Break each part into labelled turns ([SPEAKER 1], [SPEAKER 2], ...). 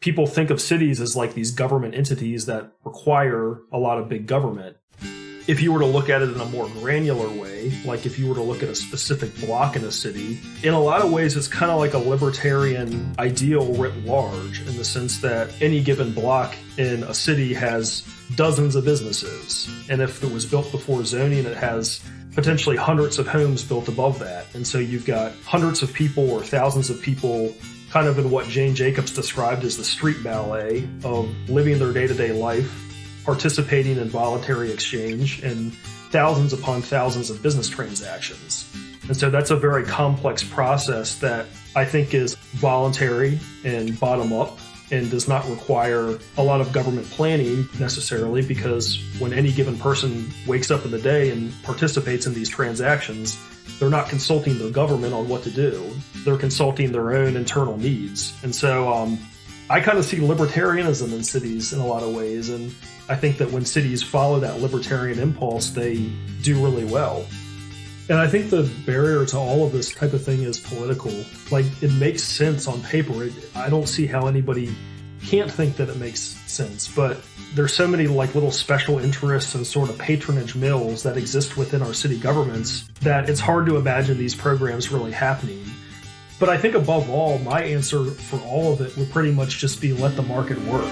[SPEAKER 1] people think of cities as like these government entities that require a lot of big government. If you were to look at it in a more granular way, like if you were to look at a specific block in a city, in a lot of ways it's kind of like a libertarian ideal writ large, in the sense that any given block in a city has dozens of businesses. And if it was built before zoning, it has potentially hundreds of homes built above that. And so you've got hundreds of people or thousands of people kind of in what Jane Jacobs described as the street ballet of living their day-to-day life, participating in voluntary exchange, and thousands upon thousands of business transactions. And so that's a very complex process that I think is voluntary and bottom-up and does not require a lot of government planning necessarily, because when any given person wakes up in the day and participates in these transactions, they're not consulting their government on what to do. They're consulting their own internal needs. And so I kind of see libertarianism in cities in a lot of ways. And I think that when cities follow that libertarian impulse, they do really well. And I think the barrier to all of this type of thing is political. Like, it makes sense on paper. I don't see how anybody can't think that it makes sense, but there's so many like little special interests and sort of patronage mills that exist within our city governments that it's hard to imagine these programs really happening. But I think above all, my answer for all of it would pretty much just be let the market work.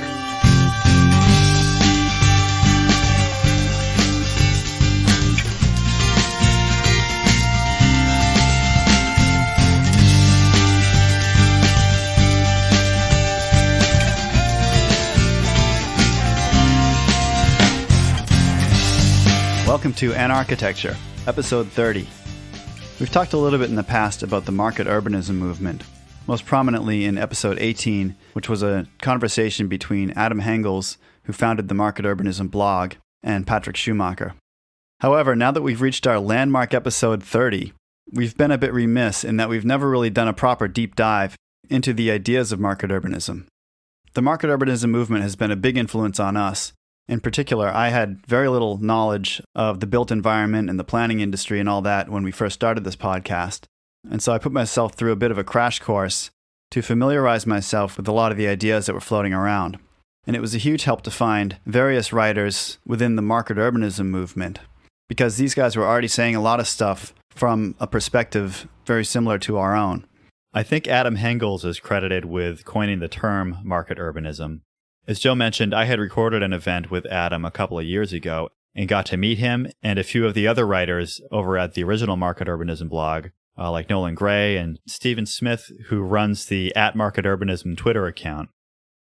[SPEAKER 2] Welcome to Ana030, episode 30. We've talked a little bit in the past about the market urbanism movement, most prominently in episode 18, which was a conversation between Adam Hengels, who founded the Market Urbanism blog, and Patrick Schumacher. However, now that we've reached our landmark episode 30, we've been a bit remiss in that we've never really done a proper deep dive into the ideas of market urbanism. The market urbanism movement has been a big influence on us. In particular, I had very little knowledge of the built environment and the planning industry and all that when we first started this podcast. And so I put myself through a bit of a crash course to familiarize myself with a lot of the ideas that were floating around. And it was a huge help to find various writers within the market urbanism movement, because these guys were already saying a lot of stuff from a perspective very similar to our own.
[SPEAKER 3] I think Adam Hengels is credited with coining the term market urbanism. As Joe mentioned, I had recorded an event with Adam a couple of years ago and got to meet him and a few of the other writers over at the original Market Urbanism blog, like Nolan Gray and Stephen Smith, who runs the @Market Urbanism Twitter account.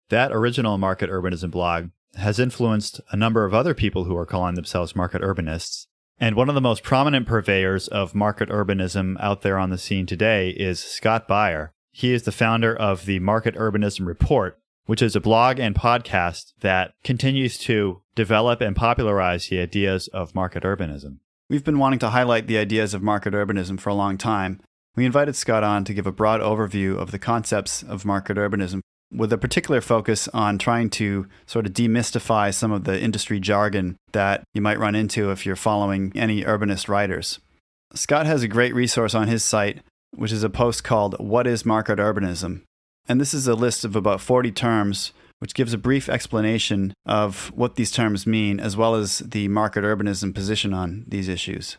[SPEAKER 3] That original Market Urbanism blog has influenced a number of other people who are calling themselves market urbanists. And one of the most prominent purveyors of market urbanism out there on the scene today is Scott Beyer. He is the founder of the Market Urbanism Report, which is a blog and podcast that continues to develop and popularize the ideas of market urbanism.
[SPEAKER 2] We've been wanting to highlight the ideas of market urbanism for a long time. We invited Scott on to give a broad overview of the concepts of market urbanism, with a particular focus on trying to sort of demystify some of the industry jargon that you might run into if you're following any urbanist writers. Scott has a great resource on his site, which is a post called "What is Market Urbanism?" And this is a list of about 40 terms, which gives a brief explanation of what these terms mean, as well as the market urbanism position on these issues.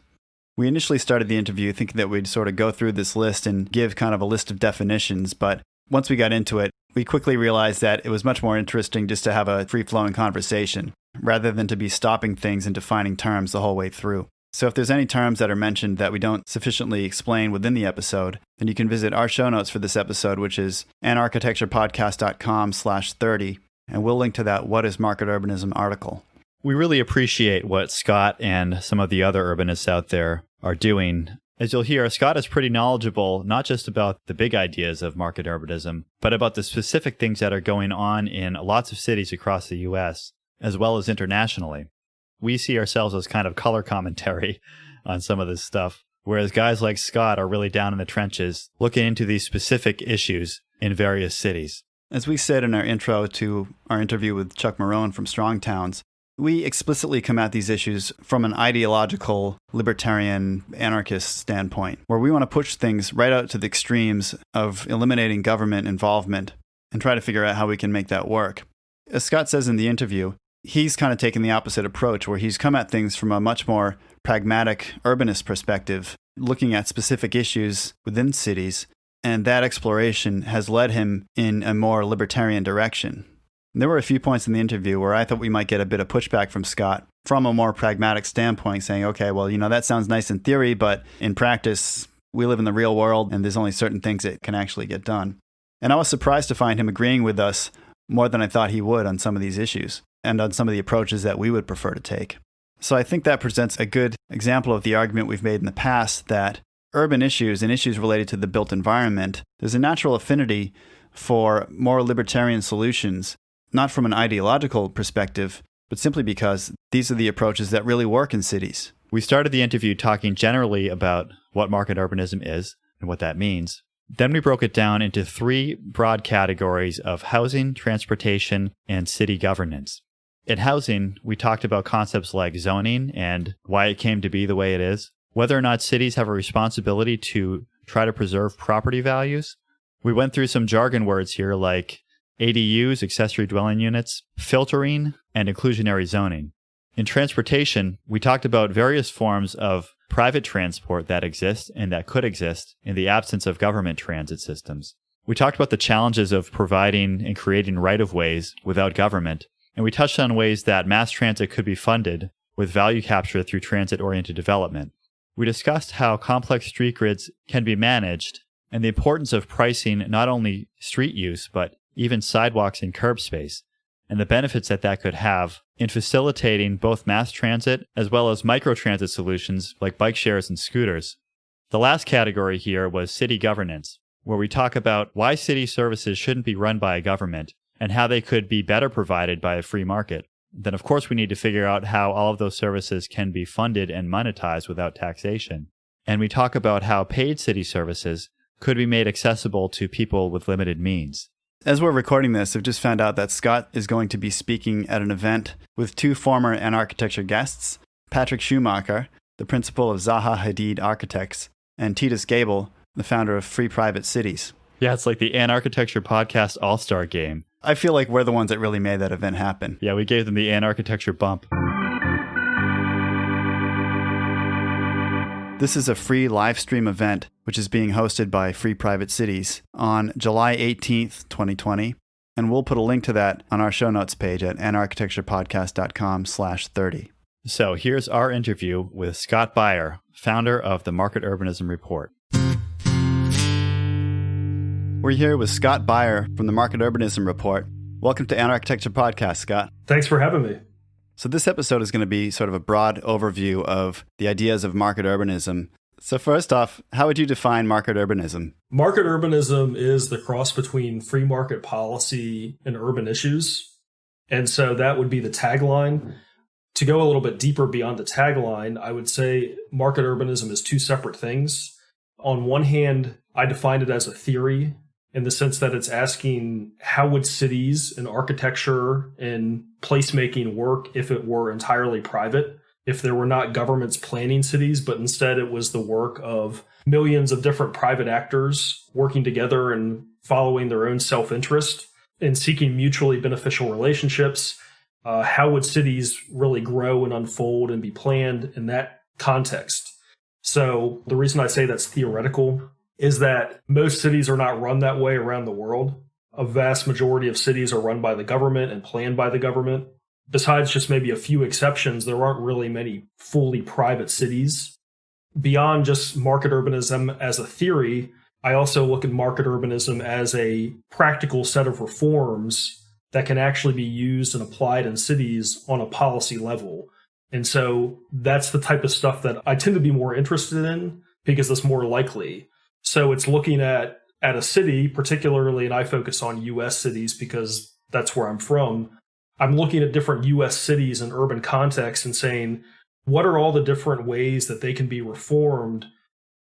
[SPEAKER 2] We initially started the interview thinking that we'd sort of go through this list and give kind of a list of definitions, but once we got into it, we quickly realized that it was much more interesting just to have a free-flowing conversation, rather than to be stopping things and defining terms the whole way through. So if there's any terms that are mentioned that we don't sufficiently explain within the episode, then you can visit our show notes for this episode, which is ana030podcast.com/30, and we'll link to that What is Market Urbanism article.
[SPEAKER 3] We really appreciate what Scott and some of the other urbanists out there are doing. As you'll hear, Scott is pretty knowledgeable, not just about the big ideas of market urbanism, but about the specific things that are going on in lots of cities across the U.S., as well as internationally. We see ourselves as kind of color commentary on some of this stuff, whereas guys like Scott are really down in the trenches, looking into these specific issues in various cities.
[SPEAKER 2] As we said in our intro to our interview with Chuck Marone from Strong Towns, we explicitly come at these issues from an ideological, libertarian, anarchist standpoint, where we want to push things right out to the extremes of eliminating government involvement and try to figure out how we can make that work. As Scott says in the interview, he's kind of taken the opposite approach, where he's come at things from a much more pragmatic urbanist perspective, looking at specific issues within cities, and that exploration has led him in a more libertarian direction. There were a few points in the interview where I thought we might get a bit of pushback from Scott from a more pragmatic standpoint, saying, okay, well, that sounds nice in theory, but in practice, we live in the real world and there's only certain things that can actually get done. And I was surprised to find him agreeing with us more than I thought he would on some of these issues and on some of the approaches that we would prefer to take. So I think that presents a good example of the argument we've made in the past that urban issues and issues related to the built environment, there's a natural affinity for more libertarian solutions, not from an ideological perspective, but simply because these are the approaches that really work in cities.
[SPEAKER 3] We started the interview talking generally about what market urbanism is and what that means. Then we broke it down into 3 broad categories of housing, transportation, and city governance. In housing, we talked about concepts like zoning and why it came to be the way it is, whether or not cities have a responsibility to try to preserve property values. We went through some jargon words here like ADUs, accessory dwelling units, filtering, and inclusionary zoning. In transportation, we talked about various forms of private transport that exist and that could exist in the absence of government transit systems. We talked about the challenges of providing and creating right-of-ways without government, and we touched on ways that mass transit could be funded with value capture through transit-oriented development. We discussed how complex street grids can be managed and the importance of pricing not only street use, but even sidewalks and curb space, and the benefits that could have in facilitating both mass transit as well as microtransit solutions like bike shares and scooters. The last category here was city governance, where we talk about why city services shouldn't be run by a government and how they could be better provided by a free market. Then, of course, we need to figure out how all of those services can be funded and monetized without taxation. And we talk about how paid city services could be made accessible to people with limited means.
[SPEAKER 2] As we're recording this, I've just found out that Scott is going to be speaking at an event with 2 former An-Architecture guests, Patrick Schumacher, the principal of Zaha Hadid Architects, and Titus Gable, the founder of Free Private Cities.
[SPEAKER 3] Yeah, it's like the An-Architecture Podcast All-Star Game.
[SPEAKER 2] I feel like we're the ones that really made that event happen.
[SPEAKER 3] Yeah, we gave them the An-Architecture bump.
[SPEAKER 2] This is a free live stream event, which is being hosted by Free Private Cities on July 18th, 2020. And we'll put a link to that on our show notes page at anarchitecturepodcast.com/30.
[SPEAKER 3] So here's our interview with Scott Beyer, founder of the Market Urbanism Report.
[SPEAKER 2] We're here with Scott Beyer from the Market Urbanism Report. Welcome to An-Architecture Podcast, Scott.
[SPEAKER 1] Thanks for having me.
[SPEAKER 2] So this episode is going to be sort of a broad overview of the ideas of market urbanism. So first off, how would you define market urbanism?
[SPEAKER 1] Market urbanism is the cross between free market policy and urban issues. And so that would be the tagline. To go a little bit deeper beyond the tagline, I would say market urbanism is 2 separate things. On one hand, I define it as a theory in the sense that it's asking how would cities and architecture and placemaking work if it were entirely private, if there were not governments planning cities, but instead it was the work of millions of different private actors working together and following their own self-interest and seeking mutually beneficial relationships. How would cities really grow and unfold and be planned in that context? So the reason I say that's theoretical is that most cities are not run that way around the world. A vast majority of cities are run by the government and planned by the government. Besides just maybe a few exceptions, there aren't really many fully private cities. Beyond just market urbanism as a theory, I also look at market urbanism as a practical set of reforms that can actually be used and applied in cities on a policy level. And so that's the type of stuff that I tend to be more interested in because it's more likely. So it's looking at a city, particularly, and I focus on U.S. cities because that's where I'm from. I'm looking at different U.S. cities in urban contexts and saying, what are all the different ways that they can be reformed,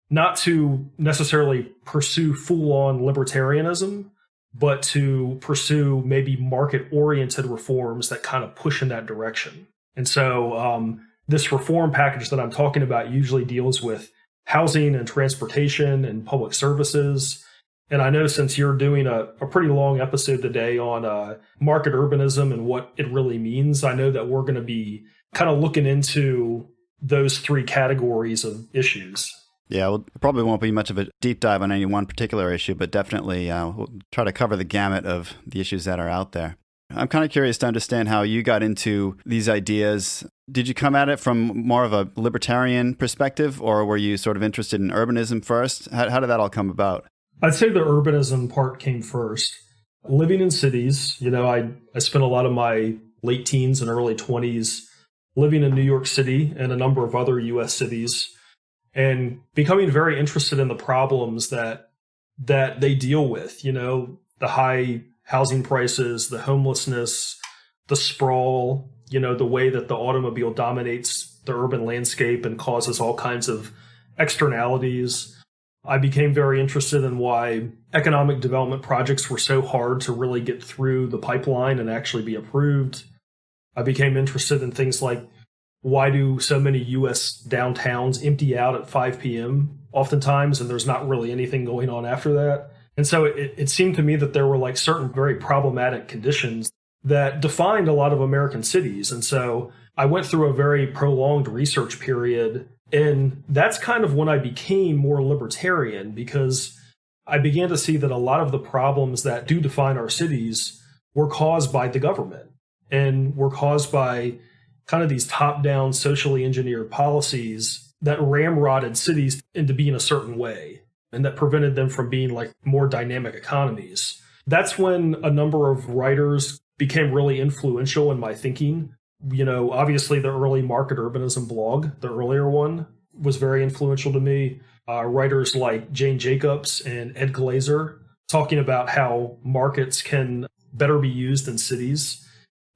[SPEAKER 1] not to necessarily pursue full-on libertarianism, but to pursue maybe market-oriented reforms that kind of push in that direction. And so this reform package that I'm talking about usually deals with housing and transportation and public services. And I know since you're doing a pretty long episode today on market urbanism and what it really means, I know that we're going to be kind of looking into those three categories of issues.
[SPEAKER 2] Yeah, well, it probably won't be much of a deep dive on any one particular issue, but definitely we'll try to cover the gamut of the issues that are out there. I'm kind of curious to understand how you got into these ideas. Did you come at it from more of a libertarian perspective, or were you sort of interested in urbanism first? How did that all come about?
[SPEAKER 1] I'd say the urbanism part came first. Living in cities, I spent a lot of my late teens and early 20s living in New York City and a number of other U.S. cities, and becoming very interested in the problems that they deal with, the high housing prices, the homelessness, the sprawl, the way that the automobile dominates the urban landscape and causes all kinds of externalities. I became very interested in why economic development projects were so hard to really get through the pipeline and actually be approved. I became interested in things like, why do so many U.S. downtowns empty out at 5 p.m. oftentimes, and there's not really anything going on after that? And so it seemed to me that there were like certain very problematic conditions that defined a lot of American cities. And so I went through a very prolonged research period, and that's kind of when I became more libertarian, because I began to see that a lot of the problems that do define our cities were caused by the government and were caused by kind of these top-down socially engineered policies that ramrodded cities into being a certain way and that prevented them from being like more dynamic economies. That's when a number of writers became really influential in my thinking. Obviously the early Market Urbanism blog, the earlier one, was very influential to me. Writers like Jane Jacobs and Ed Glazer talking about how markets can better be used in cities.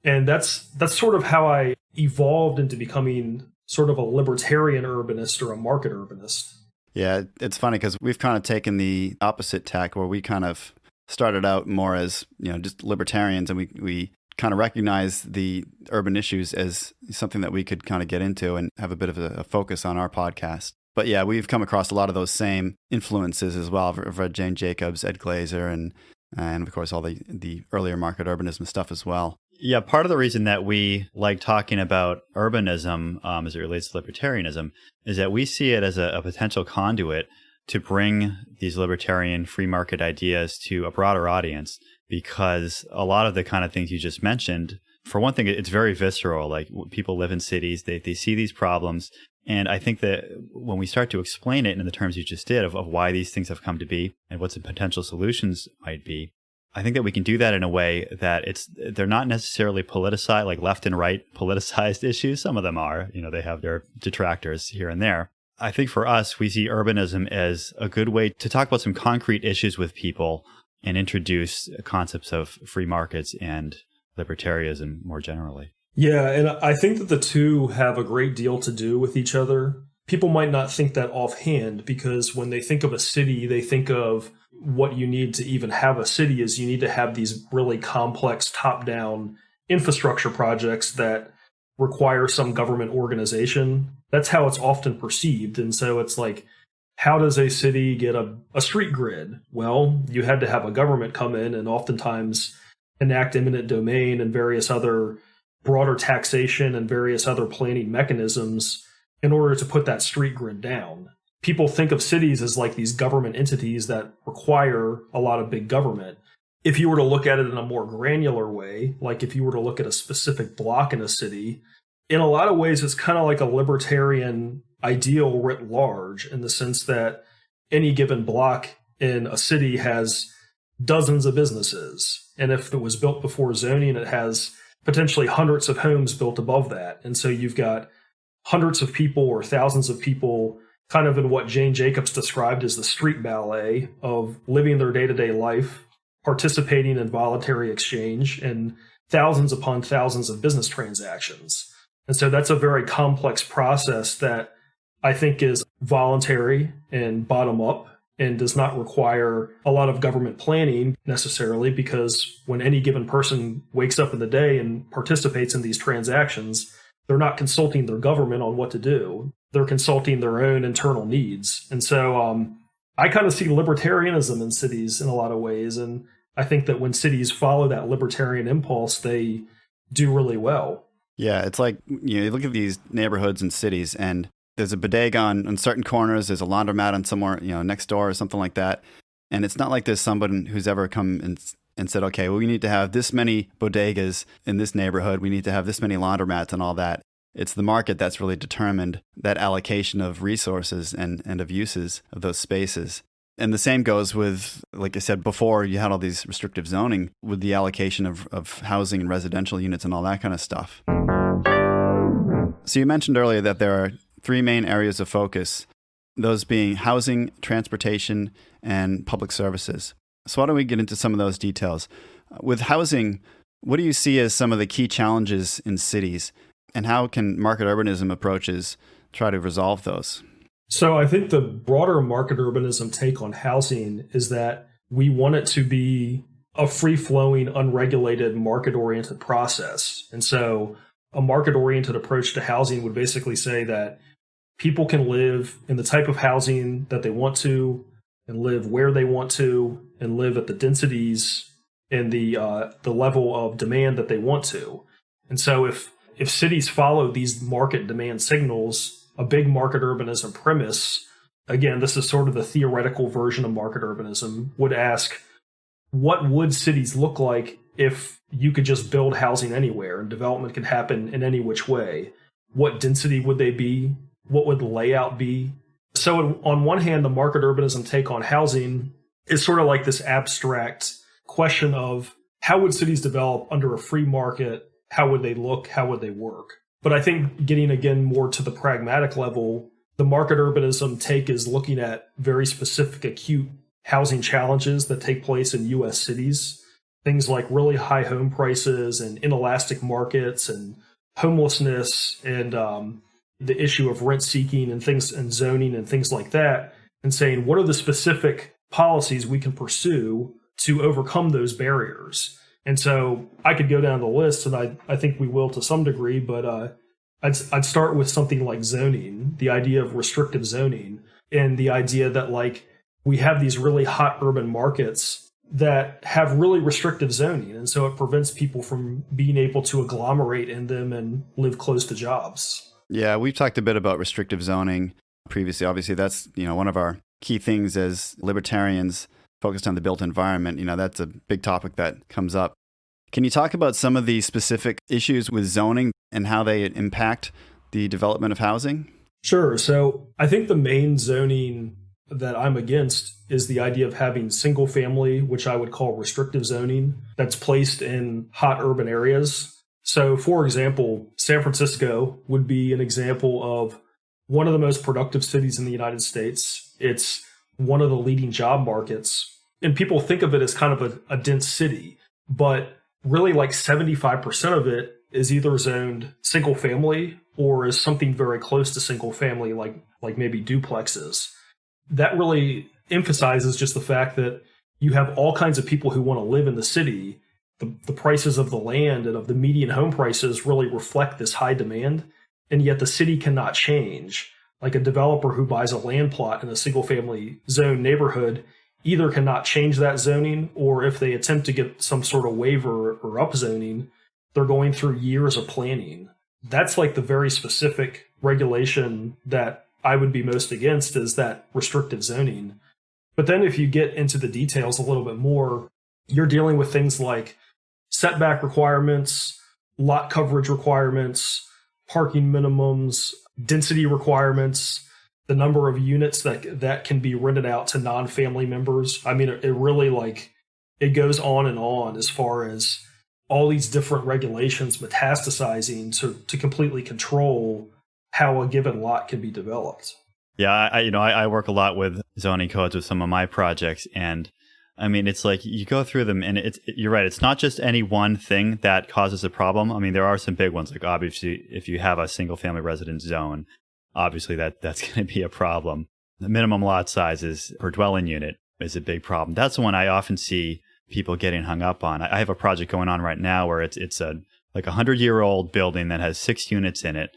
[SPEAKER 1] And that's sort of how I evolved into becoming sort of a libertarian urbanist or a market urbanist.
[SPEAKER 2] Yeah, it's funny because we've kind of taken the opposite tack where we kind of started out more as, just libertarians, and we kind of recognize the urban issues as something that we could kind of get into and have a bit of a focus on our podcast. But yeah, we've come across a lot of those same influences as well. I've read Jane Jacobs, Ed Glazer, and of course all the earlier market urbanism stuff as well.
[SPEAKER 3] Yeah, part of the reason that we like talking about urbanism as it relates to libertarianism is that we see it as a potential conduit to bring these libertarian free market ideas to a broader audience, because a lot of the kind of things you just mentioned, for one thing, it's very visceral. Like, people live in cities, they see these problems. And I think that when we start to explain it in the terms you just did of why these things have come to be and what some potential solutions might be, I think that we can do that in a way that they're not necessarily politicized, like left and right politicized issues. Some of them are, they have their detractors here and there. I think for us, we see urbanism as a good way to talk about some concrete issues with people and introduce concepts of free markets and libertarianism more generally.
[SPEAKER 1] Yeah, and I think that the two have a great deal to do with each other. People might not think that offhand, because when they think of a city, they think of what you need to even have a city is you need to have these really complex top-down infrastructure projects that require some government organization. That's how it's often perceived. And so it's like, how does a city get a street grid? Well, you had to have a government come in and oftentimes enact eminent domain and various other broader taxation and various other planning mechanisms in order to put that street grid down. People think of cities as like these government entities that require a lot of big government. If you were to look at it in a more granular way, like if you were to look at a specific block in a city, in a lot of ways, it's kind of like a libertarian ideal writ large, in the sense that any given block in a city has dozens of businesses. And if it was built before zoning, it has potentially hundreds of homes built above that. And so you've got hundreds of people or thousands of people kind of in what Jane Jacobs described as the street ballet of living their day-to-day life, participating in voluntary exchange, and thousands upon thousands of business transactions. And so that's a very complex process that I think is voluntary and bottom up and does not require a lot of government planning necessarily, because when any given person wakes up in the day and participates in these transactions, they're not consulting their government on what to do. They're consulting their own internal needs. And so I kind of see libertarianism in cities in a lot of ways. And I think that when cities follow that libertarian impulse, they do really well.
[SPEAKER 2] Yeah, it's like, you look at these neighborhoods and cities, and there's a bodega on certain corners, there's a laundromat on somewhere, next door or something like that. And it's not like there's someone who's ever come and said, okay, well, we need to have this many bodegas in this neighborhood, we need to have this many laundromats and all that. It's the market that's really determined that allocation of resources and of uses of those spaces. And the same goes with, like I said before, you had all these restrictive zoning with the allocation of housing and residential units and all that kind of stuff. So you mentioned earlier that there are three main areas of focus, those being housing, transportation, and public services. So why don't we get into some of those details? With housing, what do you see as some of the key challenges in cities, and how can market urbanism approaches try to resolve those?
[SPEAKER 1] So I think the broader market urbanism take on housing is that we want it to be a free-flowing, unregulated, market-oriented process. And so a market-oriented approach to housing would basically say that people can live in the type of housing that they want to, and live where they want to, and live at the densities and the level of demand that they want to. And so if cities follow these market demand signals, a big market urbanism premise, again, this is sort of the theoretical version of market urbanism, would ask, what would cities look like if you could just build housing anywhere and development could happen in any which way? What density would they be? What would the layout be? So on one hand, the market urbanism take on housing is sort of like this abstract question of how would cities develop under a free market? How would they look? How would they work? But I think getting again more to the pragmatic level, the market urbanism take is looking at very specific acute housing challenges that take place in U.S. cities. Things like really high home prices and inelastic markets and homelessness and the issue of rent seeking and things and zoning and things like that, and saying what are the specific policies we can pursue to overcome those barriers. And so I could go down the list, and I think we will to some degree, but I'd start with something like zoning, the idea of restrictive zoning, and the idea that like we have these really hot urban markets that have really restrictive zoning, and so it prevents people from being able to agglomerate in them and live close to jobs.
[SPEAKER 2] Yeah, we've talked a bit about restrictive zoning previously. Obviously, that's one of our key things as libertarians focused on the built environment. That's a big topic that comes up. Can you talk about some of the specific issues with zoning and how they impact the development of housing?
[SPEAKER 1] Sure. So I think the main zoning that I'm against is the idea of having single family, which I would call restrictive zoning, that's placed in hot urban areas. So, for example, San Francisco would be an example of one of the most productive cities in the United States. It's one of the leading job markets. And people think of it as kind of a dense city, but really like 75% of it is either zoned single family or is something very close to single family, like maybe duplexes. That really emphasizes just the fact that you have all kinds of people who want to live in the city. The prices of the land and of the median home prices really reflect this high demand, and yet the city cannot change. Like a developer who buys a land plot in a single family zone neighborhood either cannot change that zoning, or if they attempt to get some sort of waiver or upzoning, they're going through years of planning. That's like the very specific regulation that I would be most against, is that restrictive zoning. But then if you get into the details a little bit more, you're dealing with things like setback requirements, lot coverage requirements, parking minimums, density requirements, the number of units that can be rented out to non-family members. I mean, it really it goes on as far as all these different regulations metastasizing to completely control how a given lot can be developed.
[SPEAKER 3] Yeah, I work a lot with zoning codes with some of my projects, and I mean, it's like you go through them, and you're right. It's not just any one thing that causes a problem. I mean, there are some big ones, like obviously if you have a single family residence zone, obviously that's going to be a problem. The minimum lot sizes per dwelling unit is a big problem. That's the one I often see people getting hung up on. I have a project going on right now where it's a 100-year-old building that has 6 units in it.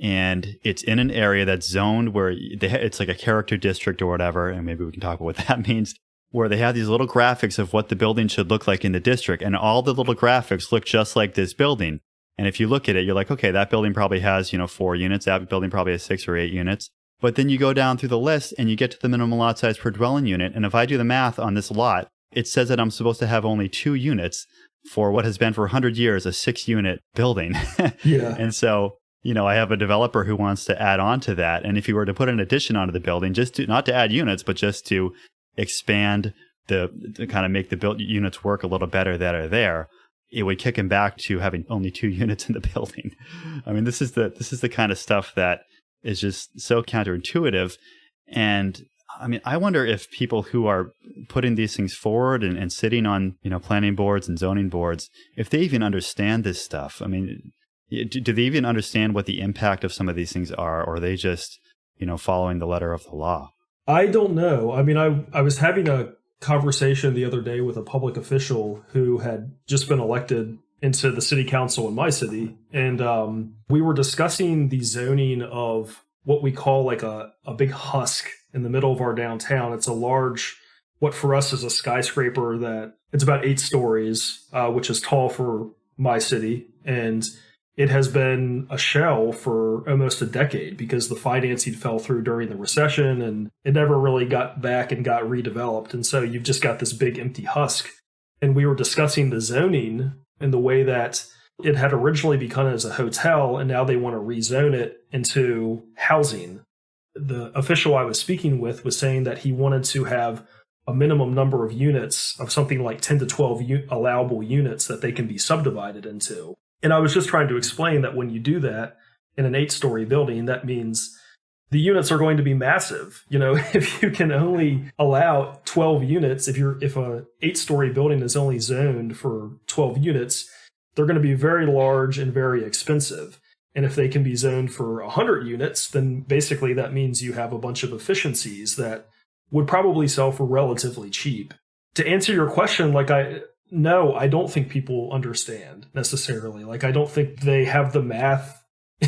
[SPEAKER 3] and it's in an area that's zoned where it's like a character district or whatever, and maybe we can talk about what that means, where they have these little graphics of what the building should look like in the district, and all the little graphics look just like this building. And if you look at it, you're like, okay, that building probably has, 4 units, that building probably has 6 or 8 units. But then you go down through the list and you get to the minimum lot size per dwelling unit, and if I do the math on this lot, it says that I'm supposed to have only 2 units for what has been for 100 years a 6-unit building.
[SPEAKER 1] Yeah.
[SPEAKER 3] And so, I have a developer who wants to add on to that. And if you were to put an addition onto the building, not to add units, but just to expand to kind of make the built units work a little better that are there, it would kick him back to having only 2 units in the building. I mean, this is the kind of stuff that is just so counterintuitive. And I mean, I wonder if people who are putting these things forward and sitting on, planning boards and zoning boards, if they even understand this stuff. I mean, do they even understand what the impact of some of these things are, or are they just, following the letter of the law?
[SPEAKER 1] I don't know. I mean, I was having a conversation the other day with a public official who had just been elected into the city council in my city. And we were discussing the zoning of what we call like a big husk in the middle of our downtown. It's a large, what for us is a skyscraper that it's about 8 stories, which is tall for my city. And it has been a shell for almost a decade because the financing fell through during the recession and it never really got back and got redeveloped. And so you've just got this big empty husk. And we were discussing the zoning in the way that it had originally begun as a hotel and now they want to rezone it into housing. The official I was speaking with was saying that he wanted to have a minimum number of units of something like 10 to 12 allowable units that they can be subdivided into. And I was just trying to explain that when you do that in an 8-story building, that means the units are going to be massive. If you can only allow 12 units, if a 8-story building is only zoned for 12 units, they're going to be very large and very expensive. And if they can be zoned for 100 units, then basically that means you have a bunch of efficiencies that would probably sell for relatively cheap. To answer your question, no, I don't think people understand necessarily. I don't think they have the math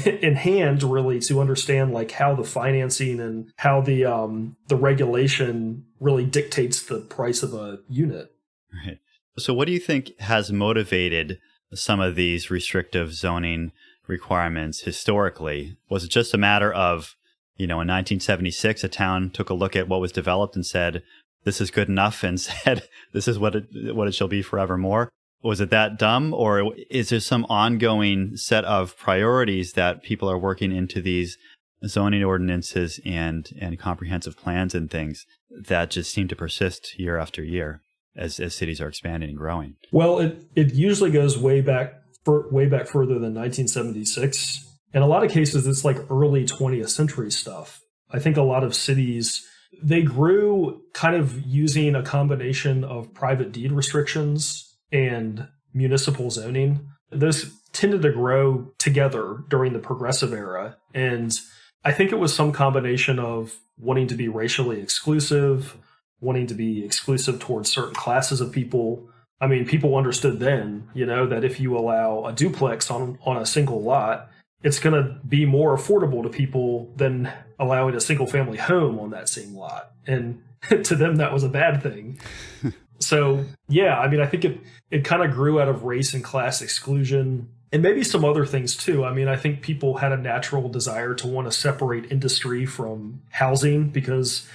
[SPEAKER 1] in hand really to understand how the financing and how the regulation really dictates the price of a unit.
[SPEAKER 3] Right. So what do you think has motivated some of these restrictive zoning requirements historically? Was it just a matter of, in 1976, a town took a look at what was developed and said, this is good enough, and said, this is what it shall be forevermore? Was it that dumb, or is there some ongoing set of priorities that people are working into these zoning ordinances and comprehensive plans and things that just seem to persist year after year as cities are expanding and growing?
[SPEAKER 1] Well, it usually goes way back further than 1976. In a lot of cases, it's early 20th century stuff. I think a lot of cities, they grew kind of using a combination of private deed restrictions and municipal zoning. Those tended to grow together during the progressive era. And I think it was some combination of wanting to be racially exclusive, wanting to be exclusive towards certain classes of people. I mean, people understood then, that if you allow a duplex on a single lot, it's going to be more affordable to people than allowing a single family home on that same lot. And to them, that was a bad thing. So, yeah, I mean, I think it kind of grew out of race and class exclusion and maybe some other things too. I mean, I think people had a natural desire to want to separate industry from housing because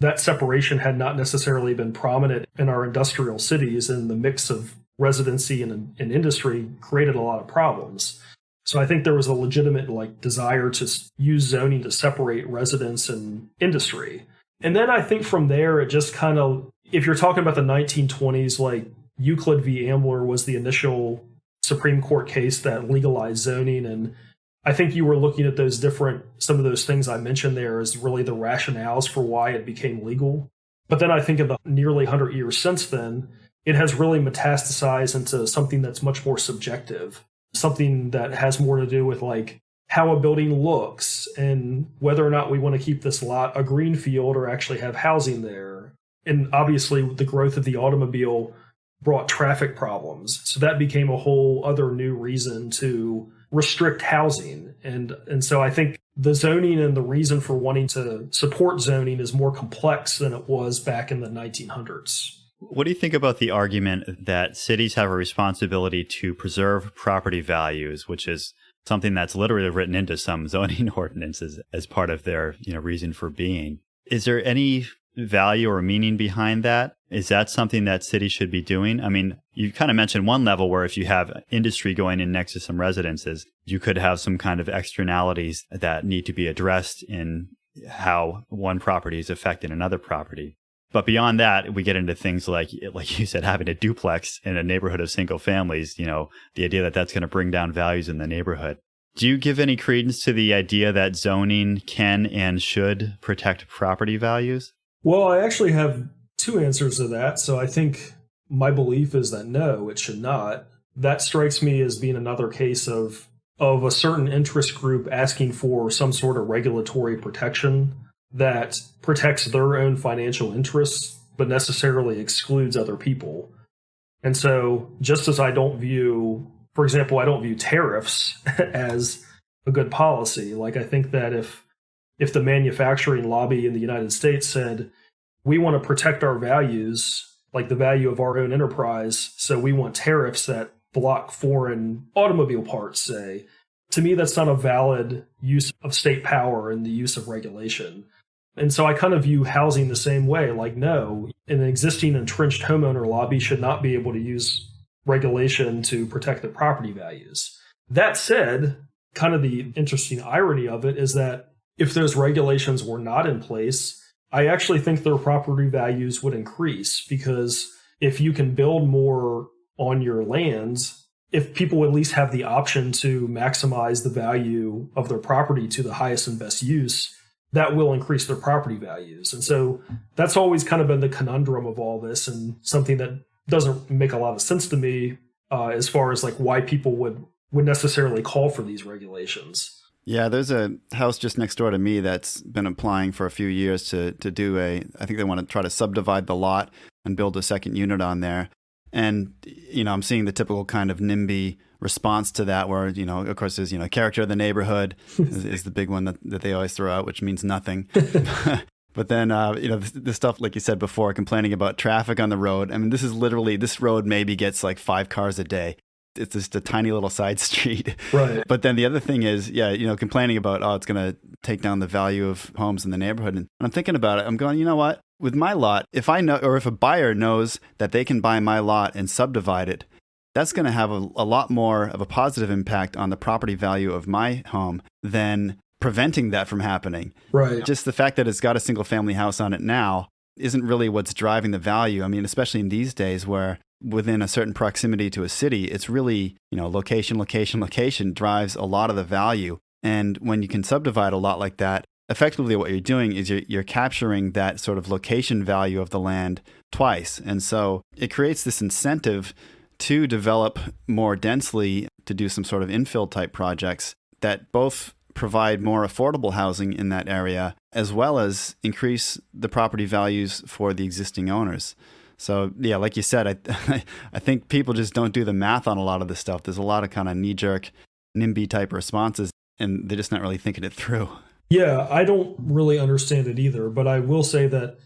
[SPEAKER 1] that separation had not necessarily been prominent in our industrial cities, and the mix of residency and industry created a lot of problems. So I think there was a legitimate desire to use zoning to separate residents and industry. And then I think from there, it just kind of, if you're talking about the 1920s, Euclid v. Ambler was the initial Supreme Court case that legalized zoning. And I think you were looking at some of those things I mentioned there as really the rationales for why it became legal. But then I think in the nearly 100 years since then, it has really metastasized into something that's much more subjective, something that has more to do with how a building looks and whether or not we want to keep this lot a green field or actually have housing there. And obviously the growth of the automobile brought traffic problems. So that became a whole other new reason to restrict housing. And so I think the zoning and the reason for wanting to support zoning is more complex than it was back in the 1900s.
[SPEAKER 3] What do you think about the argument that cities have a responsibility to preserve property values, which is something that's literally written into some zoning ordinances as part of their, reason for being? Is there any value or meaning behind that? Is that something that cities should be doing? I mean, you kind of mentioned one level where if you have industry going in next to some residences, you could have some kind of externalities that need to be addressed in how one property is affecting another property. But beyond that, we get into things like you said, having a duplex in a neighborhood of single families, the idea that that's going to bring down values in the neighborhood. Do you give any credence to the idea that zoning can and should protect property values?
[SPEAKER 1] Well, I actually have two answers to that. So I think my belief is that no, it should not. That strikes me as being another case of a certain interest group asking for some sort of regulatory protection that protects their own financial interests, but necessarily excludes other people. And so just as I don't view, for example, I don't view tariffs as a good policy. Like I think that if the manufacturing lobby in the United States said, we want to protect our values, like the value of our own enterprise, so we want tariffs that block foreign automobile parts, say, to me, that's not a valid use of state power and the use of regulation. And so I kind of view housing the same way. Like, no, an existing entrenched homeowner lobby should not be able to use regulation to protect their property values. That said, kind of the interesting irony of it is that if those regulations were not in place, I actually think their property values would increase, because if you can build more on your lands, if people at least have the option to maximize the value of their property to the highest and best use, that will increase their property values. And so that's always kind of been the conundrum of all this, and something that doesn't make a lot of sense to me as far as like why people would necessarily call for these regulations.
[SPEAKER 2] Yeah, there's a house just next door to me that's been applying for a few years to do I think they want to try to subdivide the lot and build a second unit on there. And, I'm seeing the typical kind of NIMBY response to that where, of course, there's, character of the neighborhood is the big one that they always throw out, which means nothing. But then, the stuff, like you said before, complaining about traffic on the road. I mean, this road maybe gets like 5 cars a day. It's just a tiny little side street.
[SPEAKER 1] Right.
[SPEAKER 2] But then the other thing is, complaining about, it's going to take down the value of homes in the neighborhood. And I'm thinking about it. I'm going, you know what? With my lot, if I know, or if a buyer knows that they can buy my lot and subdivide it, that's going to have a lot more of a positive impact on the property value of my home than preventing that from happening.
[SPEAKER 1] Right.
[SPEAKER 2] Just the fact that it's got a single family house on it now isn't really what's driving the value. I mean, especially in these days where within a certain proximity to a city, it's really, location drives a lot of the value. And when you can subdivide a lot like that, effectively what you're doing is you're capturing that sort of location value of the land twice. And so it creates this incentive to develop more densely, to do some sort of infill type projects that both provide more affordable housing in that area, as well as increase the property values for the existing owners. So, yeah, like you said, I think people just don't do the math on a lot of this stuff. There's a lot of kind of knee-jerk, NIMBY type responses, and they're just not really thinking it through.
[SPEAKER 1] Yeah, I don't really understand it either, but I will say that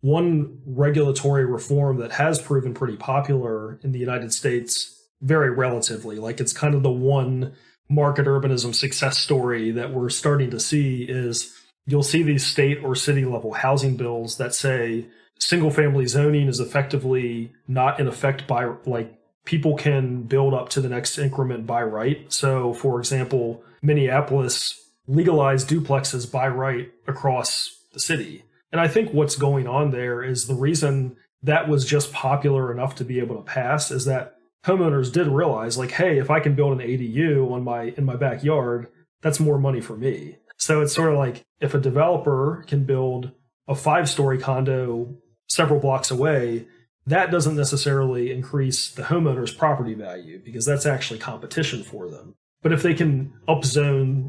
[SPEAKER 1] one regulatory reform that has proven pretty popular in the United States, very relatively, like it's kind of the one market urbanism success story that we're starting to see, is you'll see these state or city level housing bills that say single family zoning is effectively not in effect by, like, people can build up to the next increment by right. So, for example, Minneapolis legalized duplexes by right across the city. And I think what's going on there is the reason that was just popular enough to be able to pass is that homeowners did realize, like, hey, if I can build an ADU in my backyard, that's more money for me. So it's sort of like if a developer can build a 5-story condo several blocks away, that doesn't necessarily increase the homeowner's property value because that's actually competition for them. But if they can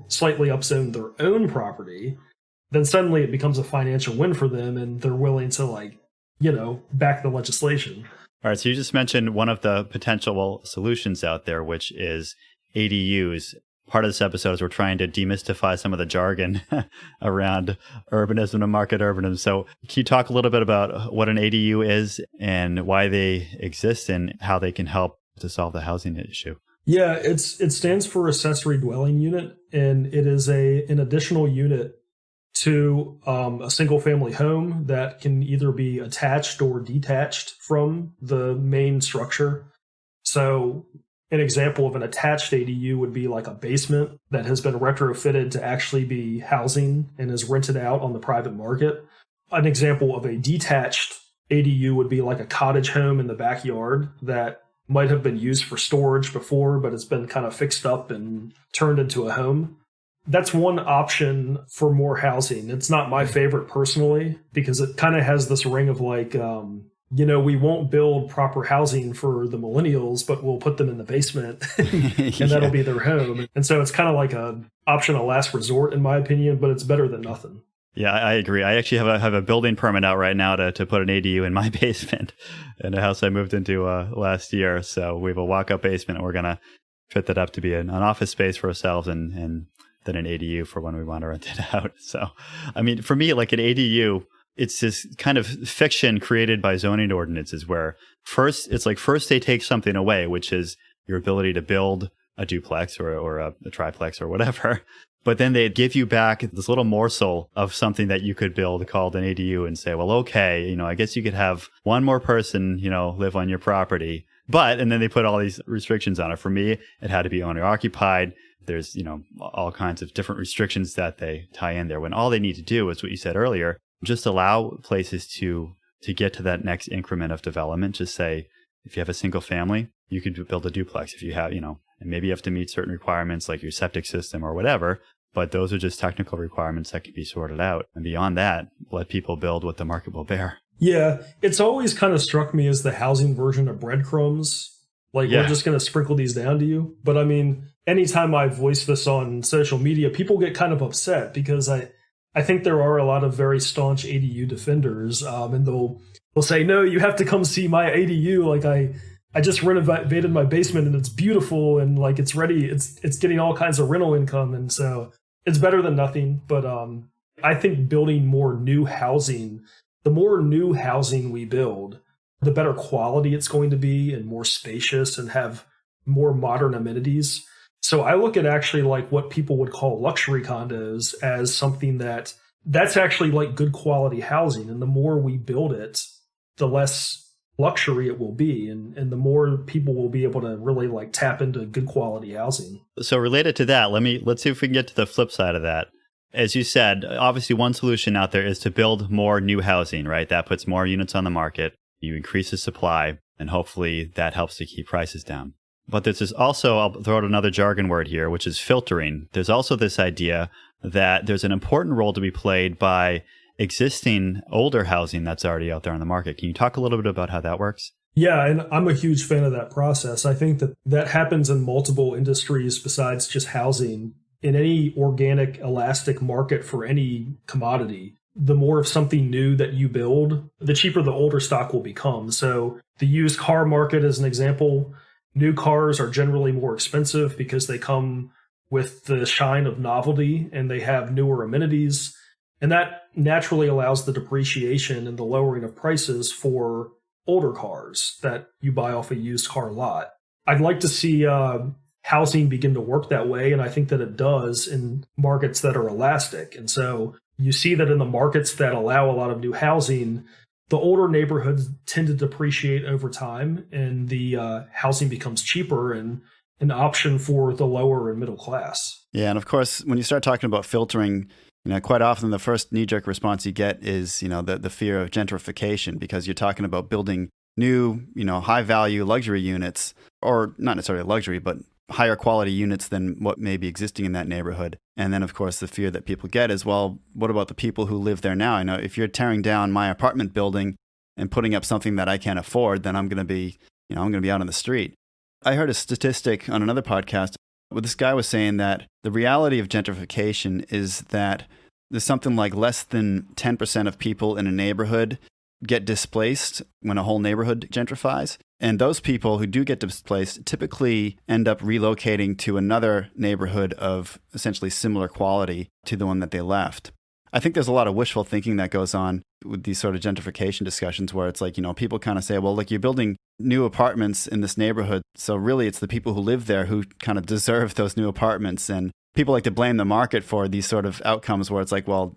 [SPEAKER 1] slightly upzone their own property, then suddenly it becomes a financial win for them and they're willing to, back the legislation.
[SPEAKER 3] All right, so you just mentioned one of the potential solutions out there, which is ADUs. part of this episode is we're trying to demystify some of the jargon around urbanism and market urbanism. So can you talk a little bit about what an ADU is and why they exist and how they can help to solve the housing issue?
[SPEAKER 1] Yeah, it stands for accessory dwelling unit, and it is an additional unit to a single family home that can either be attached or detached from the main structure. So an example of an attached ADU would be like a basement that has been retrofitted to actually be housing and is rented out on the private market. An example of a detached ADU would be like a cottage home in the backyard that might have been used for storage before, but it's been kind of fixed up and turned into a home. That's one option for more housing. It's not my favorite personally, because it kind of has this ring of like, we won't build proper housing for the millennials, but we'll put them in the basement and that'll be their home. And so it's kind of like a option of last resort, in my opinion, but it's better than nothing.
[SPEAKER 3] Yeah, I agree. I actually have a building permit out right now to put an ADU in my basement in a house I moved into last year. So we have a walk-up basement, and we're going to fit that up to be an office space for ourselves and then an ADU for when we want to rent it out. So, I mean, for me, like an ADU, it's this kind of fiction created by zoning ordinances where first they take something away, which is your ability to build a duplex or a triplex or whatever. But then they give you back this little morsel of something that you could build called an ADU and say, well, okay, I guess you could have one more person, live on your property. And then they put all these restrictions on it. For me, it had to be owner occupied. There's, all kinds of different restrictions that they tie in there when all they need to do is what you said earlier, just allow places to get to that next increment of development. Just say, if you have a single family, you could build a duplex if you have, and maybe you have to meet certain requirements like your septic system or whatever. But those are just technical requirements that can be sorted out. And beyond that, let people build what the market will bear.
[SPEAKER 1] Yeah, it's always kind of struck me as the housing version of breadcrumbs. Like, we're just going to sprinkle these down to you. But I mean, anytime I voice this on social media, people get kind of upset because I think there are a lot of very staunch ADU defenders, and they'll say, no, you have to come see my ADU. Like, I just renovated my basement and it's beautiful and like it's ready. It's getting all kinds of rental income. And so it's better than nothing. But I think building more new housing, the more new housing we build, the better quality it's going to be and more spacious and have more modern amenities. So I look at actually like what people would call luxury condos as something that's actually like good quality housing. And the more we build it, the less luxury it will be, and the more people will be able to really like tap into good quality housing.
[SPEAKER 3] So related to that, let's see if we can get to the flip side of that. As you said, obviously one solution out there is to build more new housing, right? That puts more units on the market, you increase the supply, and hopefully that helps to keep prices down. But there's this also, I'll throw out another jargon word here, which is filtering. There's also this idea that there's an important role to be played by existing older housing that's already out there on the market. Can you talk a little bit about how that works?
[SPEAKER 1] Yeah, and I'm a huge fan of that process. I think that happens in multiple industries besides just housing. In any organic, elastic market for any commodity, the more of something new that you build, the cheaper the older stock will become. So the used car market is an example. New cars are generally more expensive because they come with the shine of novelty and they have newer amenities. And that naturally allows the depreciation and the lowering of prices for older cars that you buy off a used car lot. I'd like to see housing begin to work that way, and I think that it does in markets that are elastic. And so you see that in the markets that allow a lot of new housing, the older neighborhoods tend to depreciate over time, and the housing becomes cheaper and an option for the lower and middle class.
[SPEAKER 2] Yeah, and of course, when you start talking about filtering, quite often the first knee-jerk response you get is, the fear of gentrification, because you're talking about building new, high-value luxury units, or not necessarily luxury, but higher quality units than what may be existing in that neighborhood. And then, of course, the fear that people get is, well, what about the people who live there now? I know if you're tearing down my apartment building and putting up something that I can't afford, then I'm going to be, I'm going to be out on the street. I heard a statistic on another podcast where this guy was saying that the reality of gentrification is that there's something like less than 10% of people in a neighborhood get displaced when a whole neighborhood gentrifies. And those people who do get displaced typically end up relocating to another neighborhood of essentially similar quality to the one that they left. I think there's a lot of wishful thinking that goes on with these sort of gentrification discussions where it's like, people kind of say, well, look, you're building new apartments in this neighborhood. So really it's the people who live there who kind of deserve those new apartments. And people like to blame the market for these sort of outcomes where it's like, well,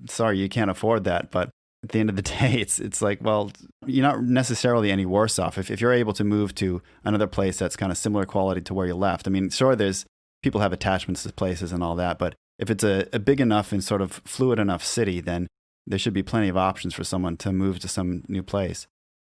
[SPEAKER 2] sorry, you can't afford that. But at the end of the day, it's like, well, you're not necessarily any worse off if you're able to move to another place that's kind of similar quality to where you left. I mean, sure, there's people have attachments to places and all that, but if it's a big enough and sort of fluid enough city, then there should be plenty of options for someone to move to some new place.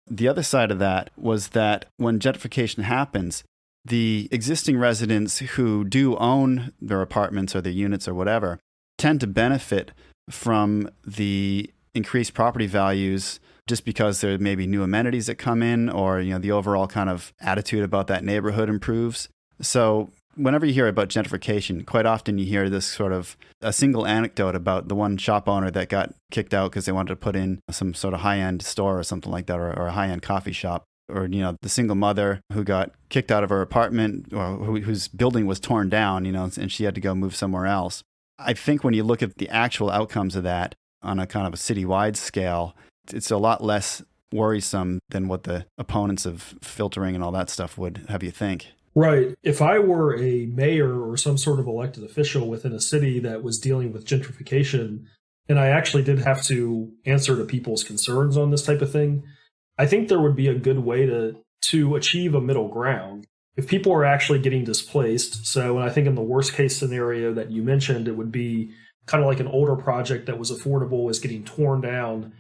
[SPEAKER 2] The other side of that was that when gentrification happens, the existing residents who do own their apartments or their units or whatever tend to benefit from the increased property values just because there may be new amenities that come in or the overall kind of attitude about that neighborhood improves. So whenever you hear about gentrification, quite often you hear this sort of a single anecdote about the one shop owner that got kicked out because they wanted to put in some sort of high-end store or something like that, or a high-end coffee shop. Or, the single mother who got kicked out of her apartment or whose building was torn down, and she had to go move somewhere else. I think when you look at the actual outcomes of that on a kind of a citywide scale, it's a lot less worrisome than what the opponents of filtering and all that stuff would have you think.
[SPEAKER 1] Right. If I were a mayor or some sort of elected official within a city that was dealing with gentrification, and I actually did have to answer to people's concerns on this type of thing, I think there would be a good way to achieve a middle ground. If people are actually getting displaced, so I think in the worst case scenario that you mentioned, it would be kind of like an older project that was affordable is getting torn down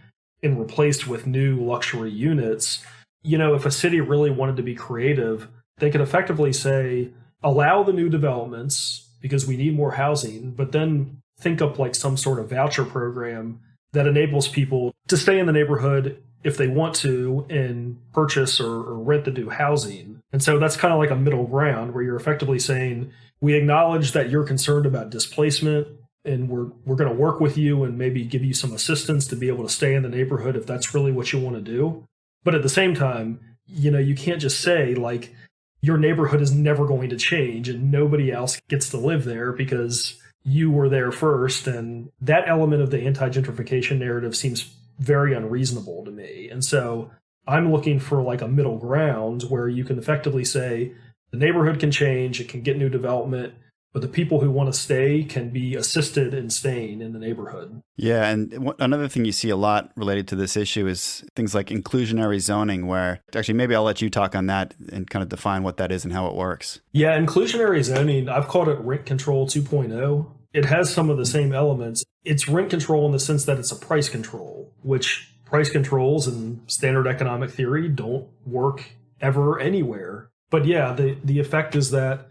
[SPEAKER 1] and replaced with new luxury units. If a city really wanted to be creative, they could effectively say, allow the new developments because we need more housing, but then think up like some sort of voucher program that enables people to stay in the neighborhood if they want to and purchase or rent the new housing. And so that's kind of like a middle ground where you're effectively saying, we acknowledge that you're concerned about displacement and we're going to work with you and maybe give you some assistance to be able to stay in the neighborhood if that's really what you want to do. But at the same time, you can't just say like, your neighborhood is never going to change and nobody else gets to live there because you were there first. And that element of the anti-gentrification narrative seems very unreasonable to me. And so I'm looking for like a middle ground where you can effectively say the neighborhood can change, it can get new development, but the people who want to stay can be assisted in staying in the neighborhood.
[SPEAKER 2] Yeah, and another thing you see a lot related to this issue is things like inclusionary zoning, where actually maybe I'll let you talk on that and kind of define what that is and how it works.
[SPEAKER 1] Yeah, inclusionary zoning, I've called it rent control 2.0. It has some of the same elements. It's rent control in the sense that it's a price control, which price controls in standard economic theory don't work ever anywhere. But yeah, the effect is that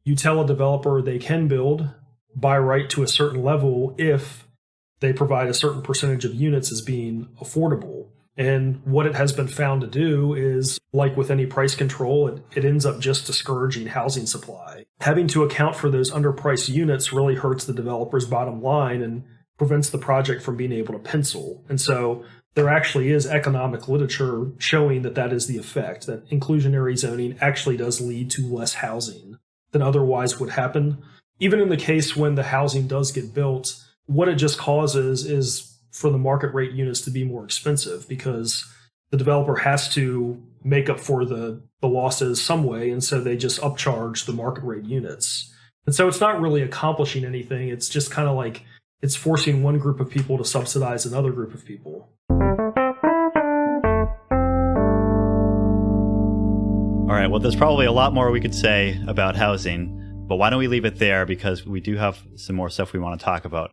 [SPEAKER 1] you tell a developer they can build by right to a certain level if they provide a certain percentage of units as being affordable. And what it has been found to do is, like with any price control, it ends up just discouraging housing supply. Having to account for those underpriced units really hurts the developer's bottom line and prevents the project from being able to pencil. And so there actually is economic literature showing that is the effect, that inclusionary zoning actually does lead to less housing than otherwise would happen. Even in the case when the housing does get built, what it just causes is for the market rate units to be more expensive because the developer has to make up for the losses some way, and so they just upcharge the market rate units. And so it's not really accomplishing anything. It's just kind of like it's forcing one group of people to subsidize another group of people.
[SPEAKER 3] All right, well, there's probably a lot more we could say about housing, but why don't we leave it there because we do have some more stuff we want to talk about.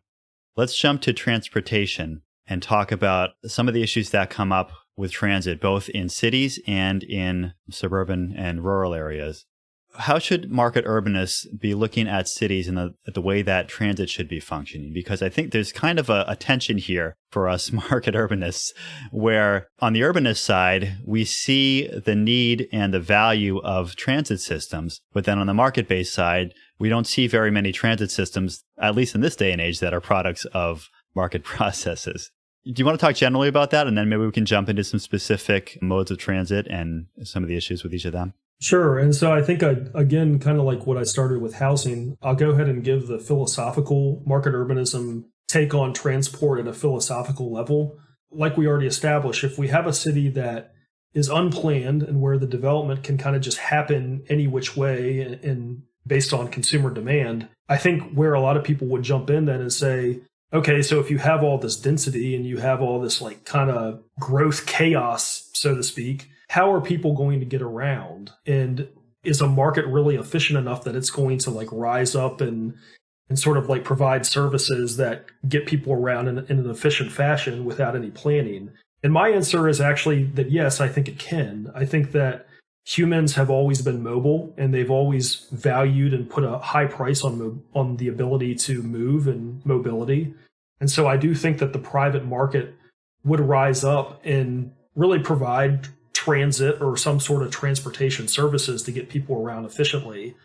[SPEAKER 3] Let's jump to transportation and talk about some of the issues that come up with transit, both in cities and in suburban and rural areas. How should market urbanists be looking at cities and the way that transit should be functioning? Because I think there's kind of a tension here for us market urbanists, where on the urbanist side, we see the need and the value of transit systems. But then on the market-based side, we don't see very many transit systems, at least in this day and age, that are products of market processes. you want to talk generally about that? And then maybe we can jump into some specific modes of transit and some of the issues with each of them.
[SPEAKER 1] Sure. And so I think, again, kind of like what I started with housing, I'll go ahead and give the philosophical market urbanism take on transport at a philosophical level. Like we already established, if we have a city that is unplanned and where the development can kind of just happen any which way and based on consumer demand, I think where a lot of people would jump in then and say, okay, so if you have all this density and you have all this like kind of growth chaos, so to speak, how are people going to get around? And is a market really efficient enough that it's going to like rise up and sort of like provide services that get people around in an efficient fashion without any planning? And my answer is actually that yes, I think it can. I think that humans have always been mobile and they've always valued and put a high price on the ability to move and mobility. And so I do think that the private market would rise up and really provide transit or some sort of transportation services to get people around efficiently.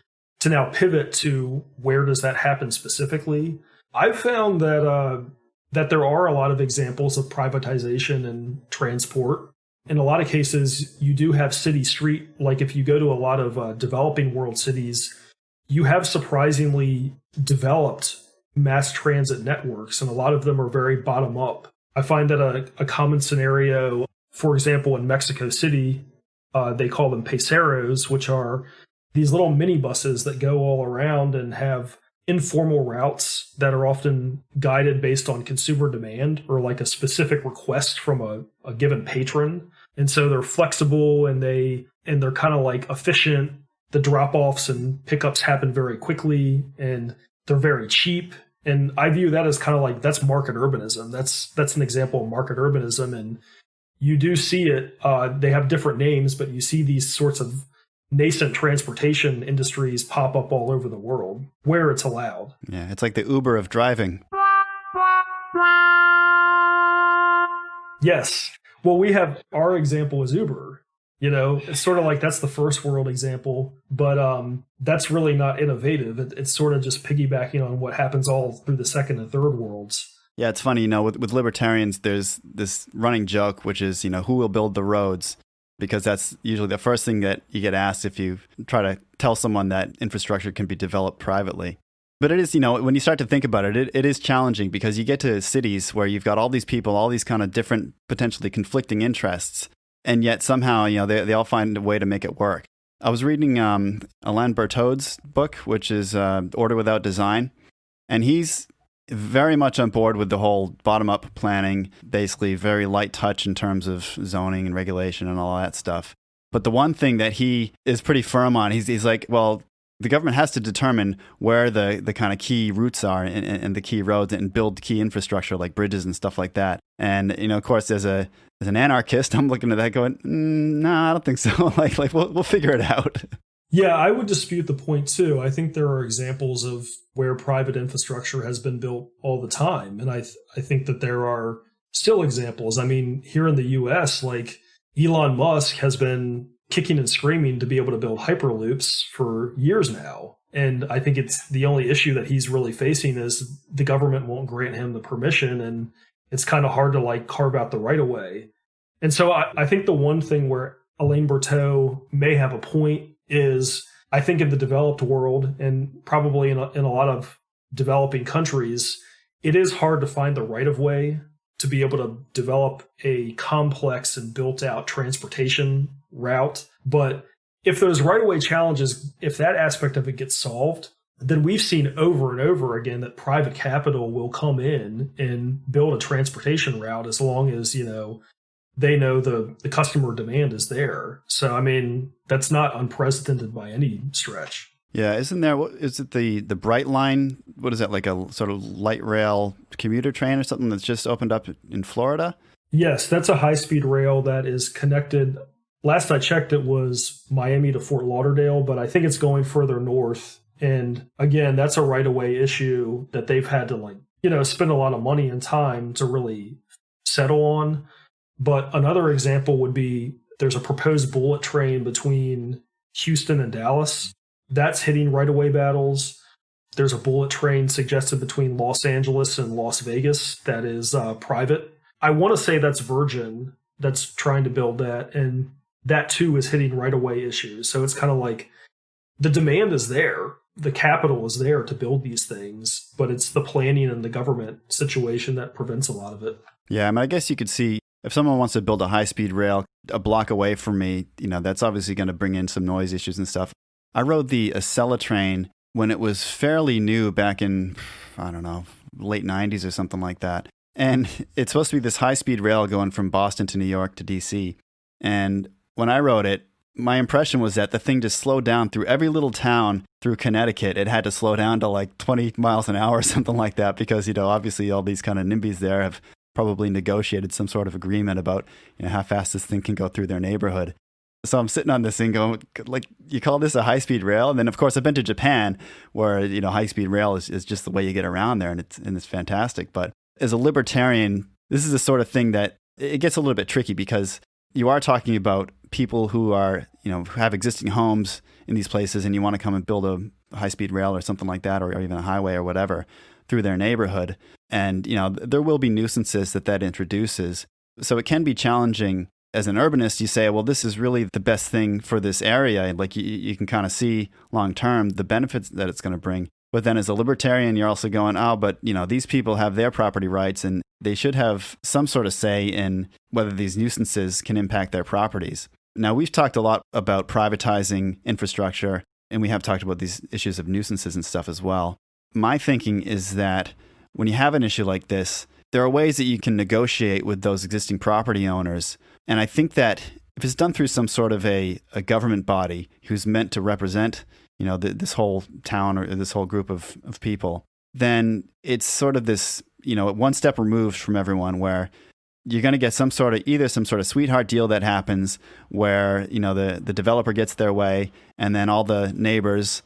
[SPEAKER 1] To now pivot to where does that happen specifically? I've found that there are a lot of examples of privatization and transport. In a lot of cases, you do have city street. Like if you go to a lot of developing world cities, you have surprisingly developed mass transit networks, and a lot of them are very bottom up. I find that a common scenario, for example, in Mexico City, they call them peceros, which are these little minibuses that go all around and have informal routes that are often guided based on consumer demand or like a specific request from a given patron. And so they're flexible and they're kind of like efficient. The drop-offs and pickups happen very quickly and they're very cheap. And I view that as kind of like that's market urbanism. That's an example of market urbanism. And you do see it. They have different names, but you see these sorts of nascent transportation industries pop up all over the world where it's allowed.
[SPEAKER 2] Yeah, it's like the Uber of driving.
[SPEAKER 1] Yes. Well, we have our example is Uber. You know, it's sort of like that's the first world example, but that's really not innovative. It's sort of just piggybacking on what happens all through the second and third worlds.
[SPEAKER 2] Yeah, it's funny, with libertarians, there's this running joke, which is, who will build the roads? Because that's usually the first thing that you get asked if you try to tell someone that infrastructure can be developed privately. But it is, when you start to think about it, it is challenging because you get to cities where you've got all these people, all these kind of different, potentially conflicting interests, and yet somehow, they all find a way to make it work. I was reading Alain Berthoud's book, which is Order Without Design, and he's very much on board with the whole bottom-up planning, basically very light touch in terms of zoning and regulation and all that stuff. But the one thing that he is pretty firm on, he's like, well, the government has to determine where the kind of key routes are and the key roads and build key infrastructure like bridges and stuff like that. And, of course, as an anarchist, I'm looking at that going, no, I don't think so. like we'll figure it out.
[SPEAKER 1] Yeah, I would dispute the point too. I think there are examples of where private infrastructure has been built all the time. And I think that there are still examples. I mean, here in the US, like Elon Musk has been kicking and screaming to be able to build hyperloops for years now. And I think it's the only issue that he's really facing is the government won't grant him the permission. And it's kind of hard to like carve out the right of way. And so I think the one thing where Alain Berthoud may have a point is I think in the developed world and probably in a lot of developing countries, it is hard to find the right of way to be able to develop a complex and built out transportation route. But if those right of way challenges, if that aspect of it gets solved, then we've seen over and over again that private capital will come in and build a transportation route as long as, they know the customer demand is there. So, I mean, that's not unprecedented by any stretch.
[SPEAKER 2] Yeah, isn't there, is it the Bright Line? What is that, like a sort of light rail commuter train or something that's just opened up in Florida?
[SPEAKER 1] Yes, that's a high-speed rail that is connected. Last I checked, it was Miami to Fort Lauderdale, but I think it's going further north. And again, that's a right-of-way issue that they've had to spend a lot of money and time to really settle on. But another example would be there's a proposed bullet train between Houston and Dallas. That's hitting right-of-way battles. There's a bullet train suggested between Los Angeles and Las Vegas that is private. I want to say that's Virgin that's trying to build that, and that too is hitting right-of-way issues. So it's kind of like the demand is there, the capital is there to build these things, but it's the planning and the government situation that prevents a lot of it.
[SPEAKER 2] Yeah, I mean, I guess you could see if someone wants to build a high-speed rail a block away from me, that's obviously going to bring in some noise issues and stuff. I rode the Acela train when it was fairly new back in, I don't know, late 90s or something like that. And it's supposed to be this high-speed rail going from Boston to New York to DC. And when I rode it, my impression was that the thing just slowed down through every little town through Connecticut. It had to slow down to like 20 miles an hour or something like that because, obviously all these kind of NIMBYs there have probably negotiated some sort of agreement about how fast this thing can go through their neighborhood. So I'm sitting on this thing going, like, you call this a high-speed rail? And then, of course, I've been to Japan where, high-speed rail is just the way you get around there, and it's fantastic. But as a libertarian, this is the sort of thing that it gets a little bit tricky because you are talking about people who are, who have existing homes in these places and you want to come and build a high-speed rail or something like that, or even a highway or whatever through their neighborhood. And, there will be nuisances that introduces. So it can be challenging. As an urbanist, you say, well, this is really the best thing for this area. Like you can kind of see long-term the benefits that it's going to bring. But then as a libertarian, you're also going, oh, but these people have their property rights and they should have some sort of say in whether these nuisances can impact their properties. Now, we've talked a lot about privatizing infrastructure, and we have talked about these issues of nuisances and stuff as well. My thinking is that when you have an issue like this, there are ways that you can negotiate with those existing property owners. And I think that if it's done through some sort of a government body who's meant to represent, this whole town or this whole group of people, then it's sort of this, one step removed from everyone where you're going to get either some sort of sweetheart deal that happens where, the developer gets their way and then all the neighbors,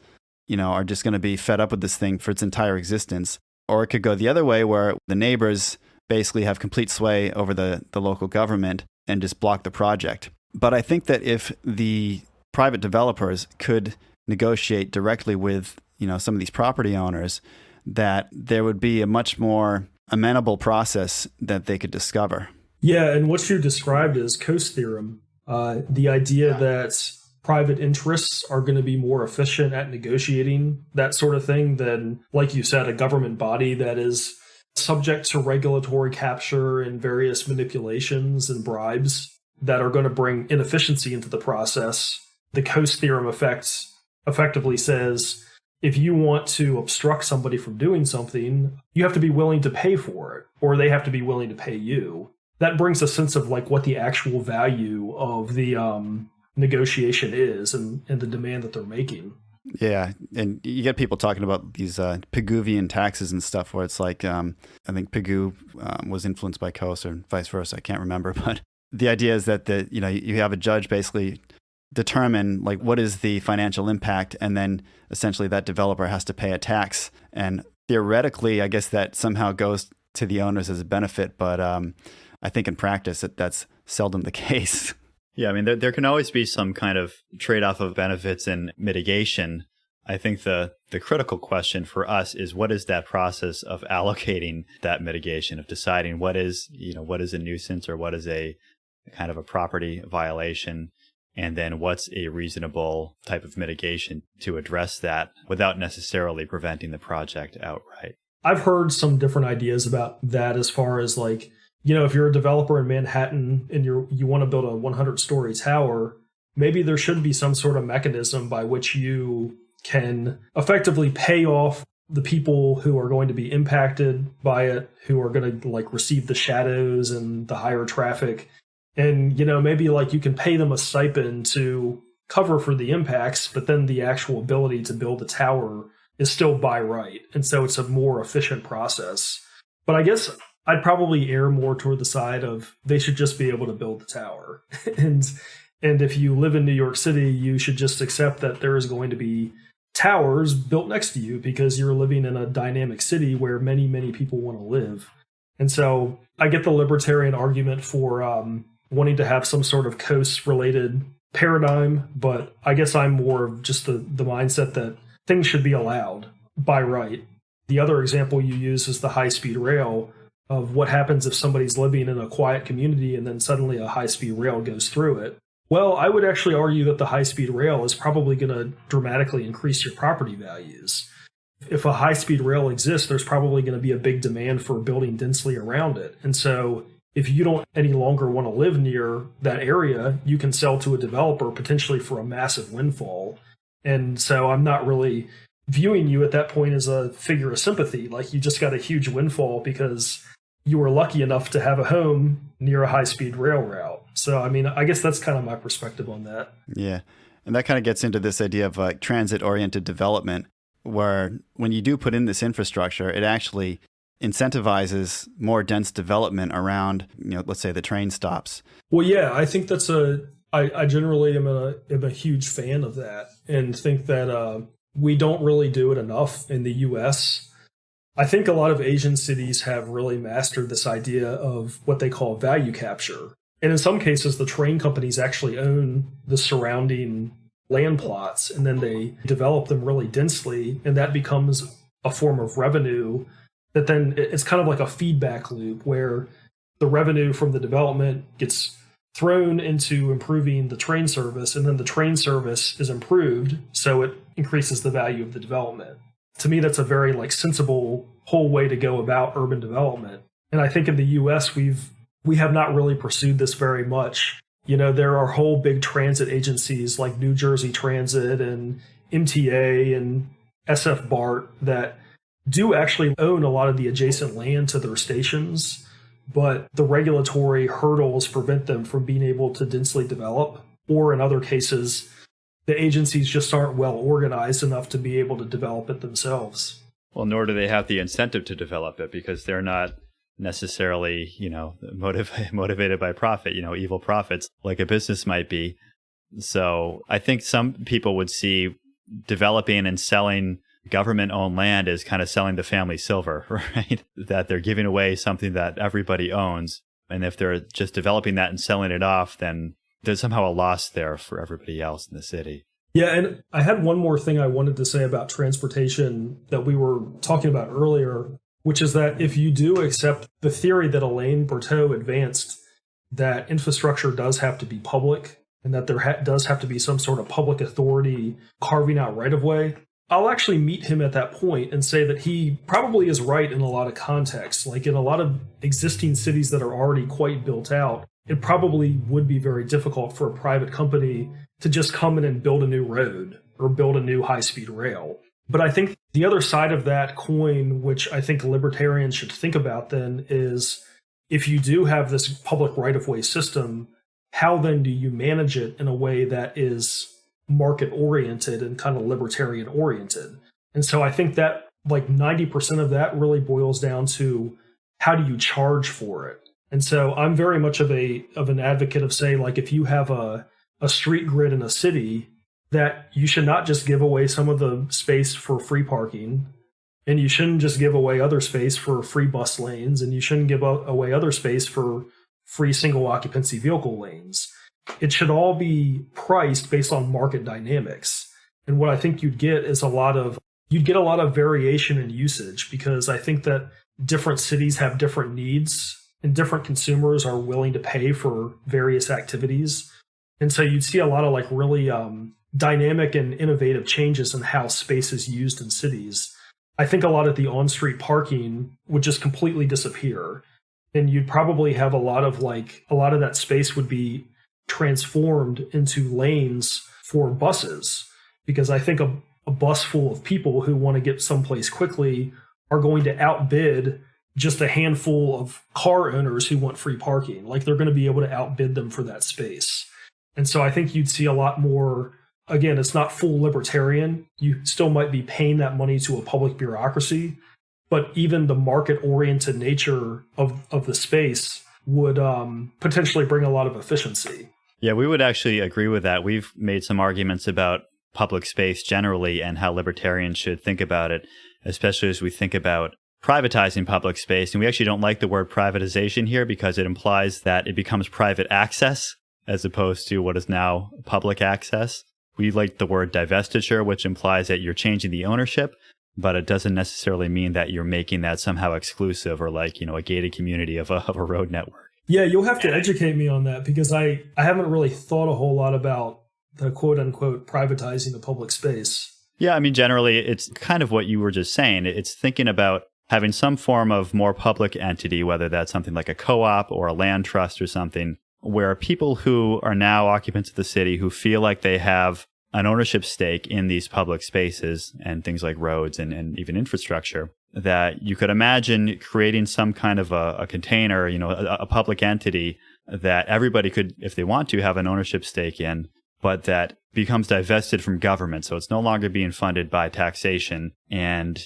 [SPEAKER 2] are just going to be fed up with this thing for its entire existence. Or it could go the other way where the neighbors basically have complete sway over the local government and just block the project. But I think that if the private developers could negotiate directly with, some of these property owners, that there would be a much more amenable process that they could discover.
[SPEAKER 1] Yeah, and what you described is Coase theorem, the idea that private interests are going to be more efficient at negotiating that sort of thing than, like you said, a government body that is subject to regulatory capture and various manipulations and bribes that are going to bring inefficiency into the process. The Coase theorem effectively says, if you want to obstruct somebody from doing something, you have to be willing to pay for it, or they have to be willing to pay you. That brings a sense of like what the actual value of the negotiation is and the demand that they're making.
[SPEAKER 2] Yeah, and you get people talking about these Pigouvian taxes and stuff where it's like, I think Pigou was influenced by Coase or vice versa, I can't remember. But the idea is that you have a judge basically determine like what is the financial impact, and then essentially that developer has to pay a tax. And theoretically, I guess that somehow goes to the owners as a benefit, but I think in practice that's seldom the case.
[SPEAKER 3] Yeah, I mean, there can always be some kind of trade-off of benefits and mitigation. I think the critical question for us is what is that process of allocating that mitigation, of deciding what is a nuisance or what is a kind of a property violation, and then what's a reasonable type of mitigation to address that without necessarily preventing the project outright.
[SPEAKER 1] I've heard some different ideas about that as far as like, if you're a developer in Manhattan and you want to build a 100-story tower, maybe there should be some sort of mechanism by which you can effectively pay off the people who are going to be impacted by it, who are going to like receive the shadows and the higher traffic. And, maybe like you can pay them a stipend to cover for the impacts, but then the actual ability to build a tower is still by right. And so it's a more efficient process. But I guess I'd probably err more toward the side of they should just be able to build the tower. and if you live in New York City, you should just accept that there is going to be towers built next to you because you're living in a dynamic city where many, many people want to live. And so I get the libertarian argument for wanting to have some sort of Coase-related paradigm, but I guess I'm more of just the mindset that things should be allowed by right. The other example you use is the high-speed rail. of what happens if somebody's living in a quiet community and then suddenly a high-speed rail goes through it. Well, I would actually argue that the high-speed rail is probably going to dramatically increase your property values. If a high-speed rail exists, there's probably going to be a big demand for building densely around it. And so if you don't any longer want to live near that area, you can sell to a developer potentially for a massive windfall. And so I'm not really viewing you at that point as a figure of sympathy. Like, you just got a huge windfall because you were lucky enough to have a home near a high-speed rail route. So, I mean, I guess that's kind of my perspective on that.
[SPEAKER 2] Yeah. And that kind of gets into this idea of like transit-oriented development, where when you do put in this infrastructure, it actually incentivizes more dense development around, let's say the train stops.
[SPEAKER 1] Well, yeah, I think that's I generally am a huge fan of that, and think that we don't really do it enough in the US. I think a lot of Asian cities have really mastered this idea of what they call value capture. And in some cases, the train companies actually own the surrounding land plots, and then they develop them really densely, and that becomes a form of revenue that then it's kind of like a feedback loop where the revenue from the development gets thrown into improving the train service, and then the train service is improved, so it increases the value of the development. To me, that's a very sensible whole way to go about urban development. And I think in the US, we have not really pursued this very much. There are whole big transit agencies like New Jersey Transit and MTA and SF BART that do actually own a lot of the adjacent land to their stations, but the regulatory hurdles prevent them from being able to densely develop, or in other cases, the agencies just aren't well organized enough to be able to develop it themselves.
[SPEAKER 3] Well, nor do they have the incentive to develop it because they're not necessarily, motivated by profit, evil profits like a business might be. So I think some people would see developing and selling government-owned land as kind of selling the family silver, right? That they're giving away something that everybody owns. And if they're just developing that and selling it off, then there's somehow a loss there for everybody else in the city.
[SPEAKER 1] Yeah, and I had one more thing I wanted to say about transportation that we were talking about earlier, which is that if you do accept the theory that Alain Berthaud advanced, that infrastructure does have to be public, and that there does have to be some sort of public authority carving out right-of-way, I'll actually meet him at that point and say that he probably is right in a lot of contexts. Like in a lot of existing cities that are already quite built out, it probably would be very difficult for a private company to just come in and build a new road or build a new high-speed rail. But I think the other side of that coin, which I think libertarians should think about then, is if you do have this public right-of-way system, how then do you manage it in a way that is market-oriented and kind of libertarian-oriented? And so I think that 90% of that really boils down to how do you charge for it? And so I'm very much of an advocate of say, if you have a street grid in a city, that you should not just give away some of the space for free parking, and you shouldn't just give away other space for free bus lanes, and you shouldn't give away other space for free single occupancy vehicle lanes. It should all be priced based on market dynamics. And what I think you'd get is a lot of variation in usage, because I think that different cities have different needs and different consumers are willing to pay for various activities. And so you'd see a lot of really dynamic and innovative changes in how space is used in cities. I think a lot of the on-street parking would just completely disappear. And you'd probably have a lot of that space would be transformed into lanes for buses, because I think a bus full of people who want to get someplace quickly are going to outbid just a handful of car owners who want free parking. They're going to be able to outbid them for that space. And so I think you'd see a lot more, again, it's not full libertarian. You still might be paying that money to a public bureaucracy, but even the market-oriented nature of the space would potentially bring a lot of efficiency.
[SPEAKER 3] Yeah, we would actually agree with that. We've made some arguments about public space generally and how libertarians should think about it, especially as we think about privatizing public space. And we actually don't like the word privatization here because it implies that it becomes private access as opposed to what is now public access. We like the word divestiture, which implies that you're changing the ownership. but it doesn't necessarily mean that you're making that somehow exclusive or like, a gated community of a road network.
[SPEAKER 1] Yeah, you'll have to educate me on that because I haven't really thought a whole lot about the quote unquote privatizing the public space.
[SPEAKER 3] Yeah, I mean, generally, it's kind of what you were just saying. It's thinking about having some form of more public entity, whether that's something like a co-op or a land trust or something, where people who are now occupants of the city who feel like they have an ownership stake in these public spaces and things like roads and even infrastructure, that you could imagine creating some kind of a container, a public entity that everybody could, if they want to, have an ownership stake in, but that becomes divested from government. So it's no longer being funded by taxation and,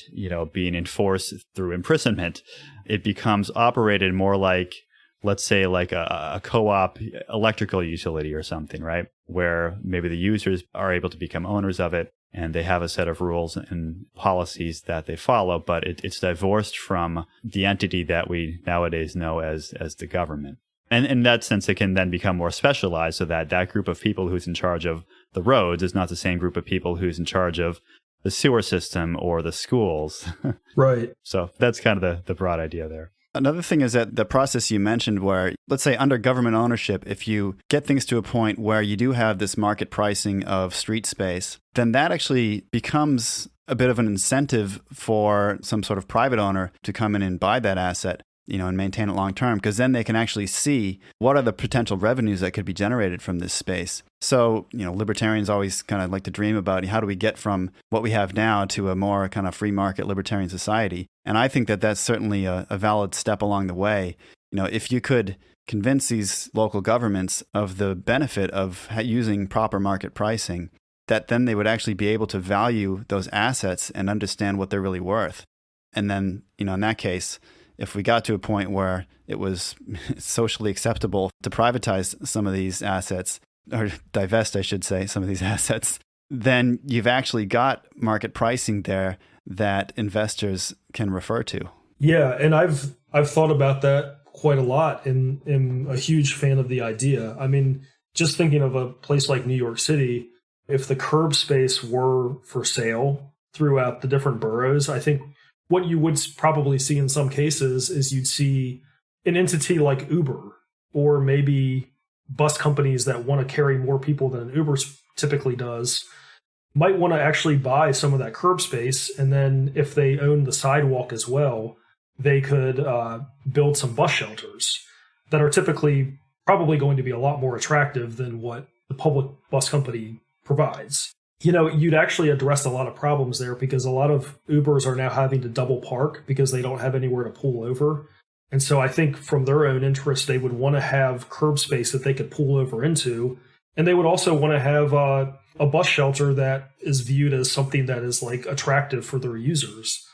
[SPEAKER 3] being enforced through imprisonment. It becomes operated more like, let's say, like a co-op electrical utility or something, right? Where maybe the users are able to become owners of it and they have a set of rules and policies that they follow, but it's divorced from the entity that we nowadays know as the government. And in that sense, it can then become more specialized so that that group of people who's in charge of the roads is not the same group of people who's in charge of the sewer system or the schools.
[SPEAKER 1] Right.
[SPEAKER 3] So that's kind of the broad idea there.
[SPEAKER 2] Another thing is that the process you mentioned where, let's say under government ownership, if you get things to a point where you do have this market pricing of street space, then that actually becomes a bit of an incentive for some sort of private owner to come in and buy that asset, and maintain it long term, because then they can actually see what are the potential revenues that could be generated from this space. So, libertarians always kind of like to dream about how do we get from what we have now to a more kind of free market libertarian society. And I think that that's certainly a valid step along the way. If you could convince these local governments of the benefit of using proper market pricing, that then they would actually be able to value those assets and understand what they're really worth. And then, in that case, if we got to a point where it was socially acceptable to privatize some of these assets, or divest, I should say, some of these assets, then you've actually got market pricing there that investors can refer to.
[SPEAKER 1] Yeah, and I've thought about that quite a lot and am a huge fan of the idea. I mean, just thinking of a place like New York City, if the curb space were for sale throughout the different boroughs, I think what you would probably see in some cases is you'd see an entity like Uber, or maybe bus companies that want to carry more people than Uber typically does, might want to actually buy some of that curb space. And then if they own the sidewalk as well, they could build some bus shelters that are typically probably going to be a lot more attractive than what the public bus company provides. You'd actually address a lot of problems there because a lot of Ubers are now having to double park because they don't have anywhere to pull over. And so I think from their own interest, they would want to have curb space that they could pull over into. And they would also want to have a bus shelter that is viewed as something that is like attractive for their users.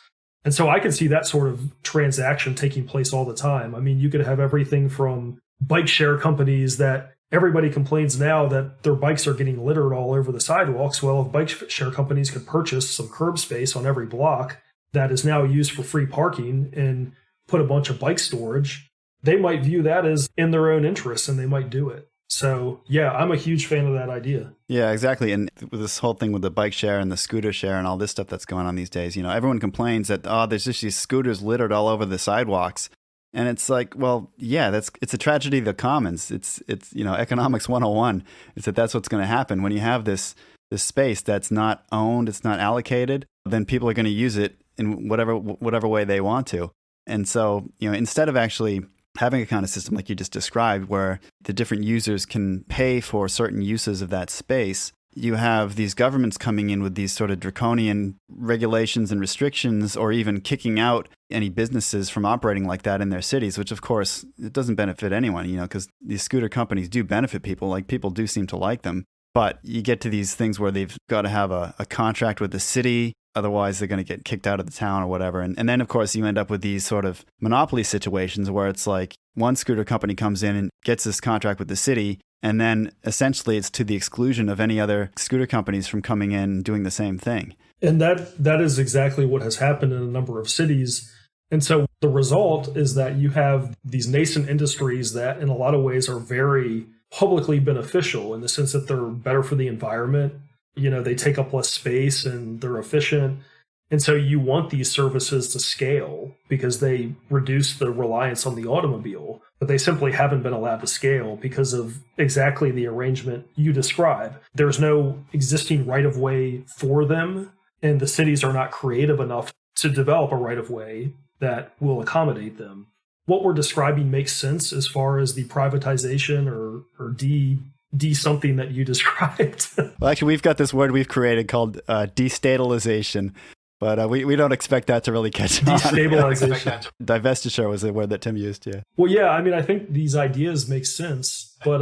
[SPEAKER 1] And so I can see that sort of transaction taking place all the time. I mean, you could have everything from bike share companies that everybody complains now that their bikes are getting littered all over the sidewalks. Well, if bike share companies could purchase some curb space on every block that is now used for free parking and put a bunch of bike storage, they might view that as in their own interest and they might do it. So, yeah, I'm a huge fan of that idea.
[SPEAKER 2] Yeah, exactly. And with this whole thing with the bike share and the scooter share and all this stuff that's going on these days, everyone complains that, there's just these scooters littered all over the sidewalks. And it's like, well, yeah, it's a tragedy of the commons. It's economics 101. It's that's what's going to happen when you have this space that's not owned, it's not allocated, then people are going to use it in whatever way they want to. And so, instead of actually having a kind of system like you just described where the different users can pay for certain uses of that space, you have these governments coming in with these sort of draconian regulations and restrictions, or even kicking out any businesses from operating like that in their cities, which of course it doesn't benefit anyone, because these scooter companies do benefit people, like people do seem to like them. But you get to these things where they've got to have a contract with the city, otherwise they're going to get kicked out of the town or whatever. And then of course you end up with these sort of monopoly situations where it's like one scooter company comes in and gets this contract with the city, and then essentially it's to the exclusion of any other scooter companies from coming in and doing the same thing.
[SPEAKER 1] And that is exactly what has happened in a number of cities. And so the result is that you have these nascent industries that in a lot of ways are very publicly beneficial in the sense that they're better for the environment. They take up less space and they're efficient. And so you want these services to scale because they reduce the reliance on the automobile, but they simply haven't been allowed to scale because of exactly the arrangement you describe. There's no existing right-of-way for them, and the cities are not creative enough to develop a right-of-way that will accommodate them. What we're describing makes sense as far as the privatization or D something that you described.
[SPEAKER 2] Well, actually, we've got this word we've created called destatalization. But we don't expect that to really catch on.
[SPEAKER 1] Destabilization.
[SPEAKER 2] Divestiture was the word that Tim used, yeah.
[SPEAKER 1] Well, yeah, I mean, I think these ideas make sense, but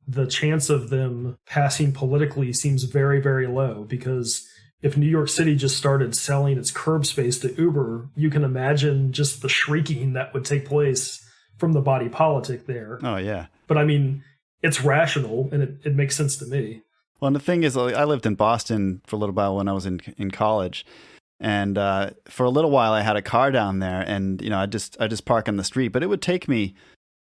[SPEAKER 1] the chance of them passing politically seems very, very low, because if New York City just started selling its curb space to Uber, you can imagine just the shrieking that would take place from the body politic there.
[SPEAKER 2] Oh, yeah.
[SPEAKER 1] But I mean, it's rational, and it makes sense to me.
[SPEAKER 2] Well, and the thing is, I lived in Boston for a little while when I was in college. And for a little while, I had a car down there, and I just park on the street. But it would take me,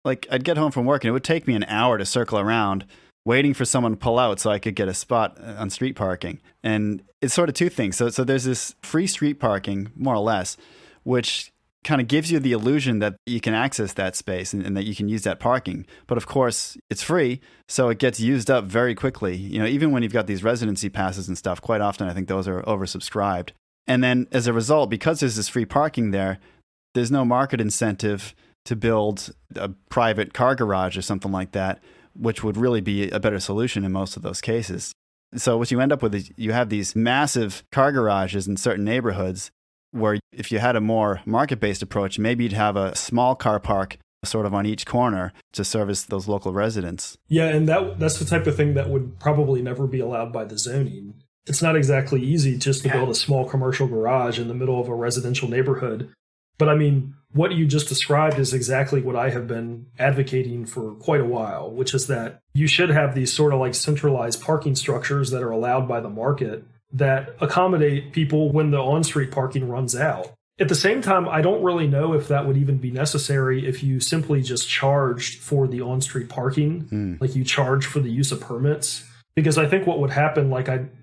[SPEAKER 2] I'd get home from work, and it would take me an hour to circle around, waiting for someone to pull out so I could get a spot on street parking. And it's sort of two things. So there's this free street parking, more or less, which kind of gives you the illusion that you can access that space and that you can use that parking. But of course, it's free, so it gets used up very quickly. Even when you've got these residency passes and stuff, quite often I think those are oversubscribed. And then as a result, because there's this free parking there's no market incentive to build a private car garage or something like that, which would really be a better solution in most of those cases. So what you end up with is you have these massive car garages in certain neighborhoods where if you had a more market-based approach, maybe you'd have a small car park sort of on each corner to service those local residents.
[SPEAKER 1] Yeah, and that's the type of thing that would probably never be allowed by the zoning. It's not exactly easy just to build a small commercial garage in the middle of a residential neighborhood. But I mean, what you just described is exactly what I have been advocating for quite a while, which is that you should have these sort of centralized parking structures that are allowed by the market that accommodate people when the on-street parking runs out. At the same time, I don't really know if that would even be necessary if you simply just charged for the on-street parking, like you charge for the use of permits. Because I think what would happen,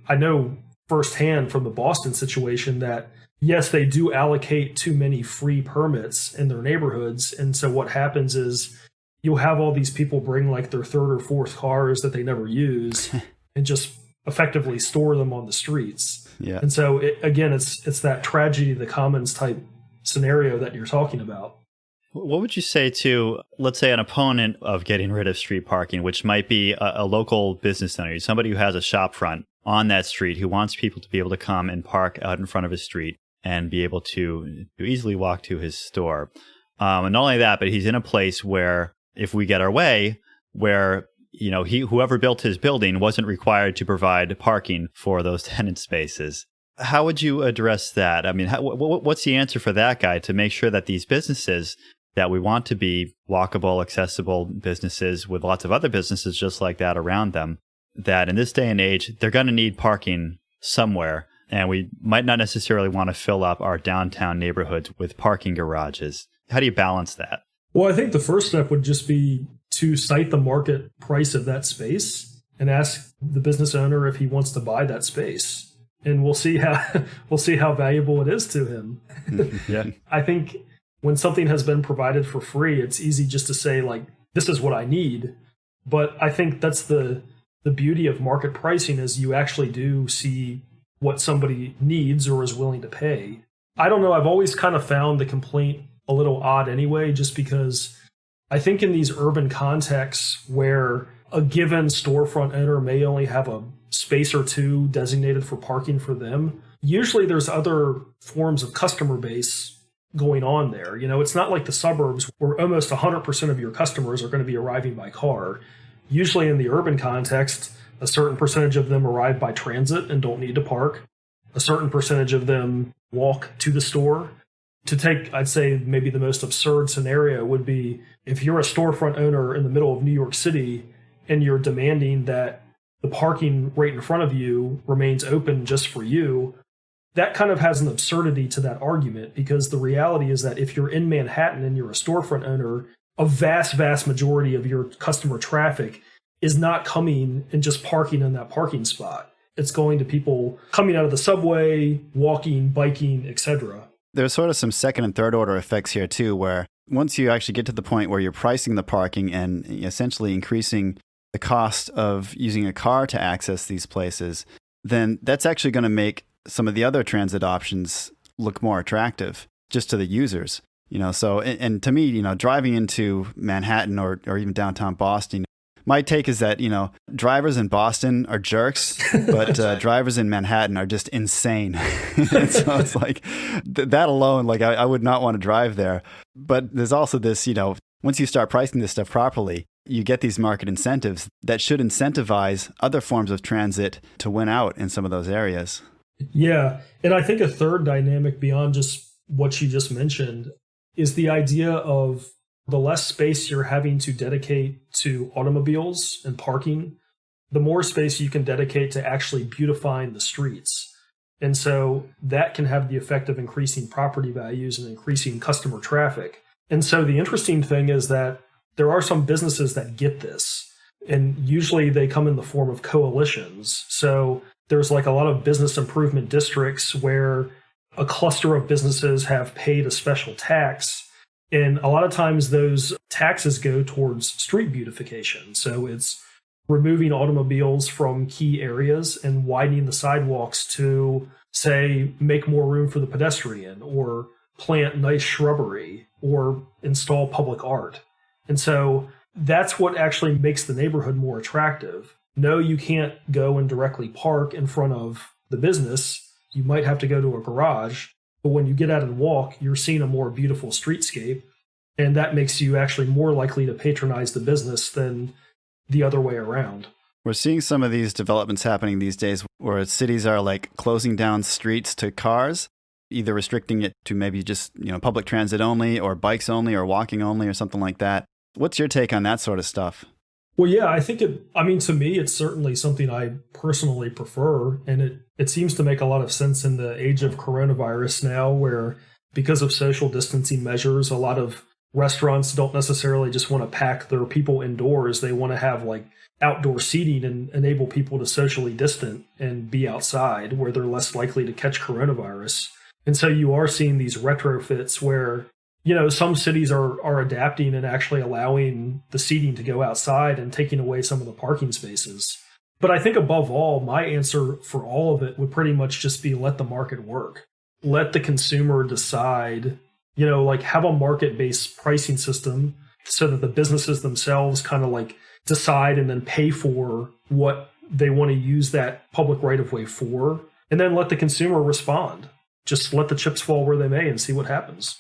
[SPEAKER 1] I know firsthand from the Boston situation that, yes, they do allocate too many free permits in their neighborhoods. And so what happens is you'll have all these people bring their third or fourth cars that they never use and just effectively store them on the streets.
[SPEAKER 2] Yeah.
[SPEAKER 1] And so, it's that tragedy of the commons type scenario that you're talking about.
[SPEAKER 3] What would you say to, let's say, an opponent of getting rid of street parking, which might be a local business owner, somebody who has a shop front on that street who wants people to be able to come and park out in front of his street and be able to easily walk to his store. And not only that, but he's in a place where, if we get our way, where whoever built his building wasn't required to provide parking for those tenant spaces. How would you address that? I mean, what's the answer for that guy to make sure that these businesses that we want to be walkable, accessible businesses with lots of other businesses just like that around them, that in this day and age, they're going to need parking somewhere, and we might not necessarily want to fill up our downtown neighborhoods with parking garages. How do you balance that?
[SPEAKER 1] Well, I think the first step would just be to cite the market price of that space and ask the business owner if he wants to buy that space. And we'll see how valuable it is to him.
[SPEAKER 2] Yeah.
[SPEAKER 1] I think when something has been provided for free, it's easy just to say, this is what I need. But I think that's the beauty of market pricing, is you actually do see what somebody needs or is willing to pay. I don't know. I've always kind of found the complaint a little odd anyway, just because I think in these urban contexts where a given storefront owner may only have a space or two designated for parking for them, usually there's other forms of customer base going on there. It's not like the suburbs where almost 100% of your customers are going to be arriving by car. Usually in the urban context, a certain percentage of them arrive by transit and don't need to park. A certain percentage of them walk to the store. To take, I'd say, maybe the most absurd scenario would be if you're a storefront owner in the middle of New York City and you're demanding that the parking right in front of you remains open just for you. That kind of has an absurdity to that argument, because the reality is that if you're in Manhattan and you're a storefront owner, a vast, vast majority of your customer traffic is not coming and just parking in that parking spot. It's going to people coming out of the subway, walking, biking, etc.
[SPEAKER 2] There's sort of some second and third order effects here too, where once you actually get to the point where you're pricing the parking and essentially increasing the cost of using a car to access these places, then that's actually going to make some of the other transit options look more attractive just to the users. So, and to me, driving into Manhattan or even downtown Boston, my take is that, drivers in Boston are jerks, but drivers in Manhattan are just insane. So it's like that alone, like I would not want to drive there. But there's also this, once you start pricing this stuff properly, you get these market incentives that should incentivize other forms of transit to win out in some of those areas.
[SPEAKER 1] Yeah. And I think a third dynamic beyond just what you just mentioned is the idea of the less space you're having to dedicate to automobiles and parking, the more space you can dedicate to actually beautifying the streets. And so that can have the effect of increasing property values and increasing customer traffic. And so the interesting thing is that there are some businesses that get this, and usually they come in the form of coalitions. So there's like a lot of business improvement districts where a cluster of businesses have paid a special tax. And a lot of times those taxes go towards street beautification. So it's removing automobiles from key areas and widening the sidewalks to, say, make more room for the pedestrian or plant nice shrubbery or install public art. And so that's what actually makes the neighborhood more attractive. No, you can't go and directly park in front of the business. You might have to go to a garage. But when you get out and walk, you're seeing a more beautiful streetscape. And that makes you actually more likely to patronize the business than the other way around.
[SPEAKER 2] We're seeing some of these developments happening these days where cities are like closing down streets to cars, either restricting it to maybe just, public transit only or bikes only or walking only or something like that. What's your take on that sort of stuff?
[SPEAKER 1] Well, yeah, I think to me, it's certainly something I personally prefer. And it seems to make a lot of sense in the age of coronavirus now, where because of social distancing measures, a lot of restaurants don't necessarily just want to pack their people indoors. They want to have like outdoor seating and enable people to socially distant and be outside where they're less likely to catch coronavirus. And so you are seeing these retrofits where some cities are adapting and actually allowing the seating to go outside and taking away some of the parking spaces. But I think above all, my answer for all of it would pretty much just be let the market work. Let the consumer decide, have a market-based pricing system so that the businesses themselves kind of like decide and then pay for what they want to use that public right-of-way for, and then let the consumer respond. Just let the chips fall where they may and see what happens.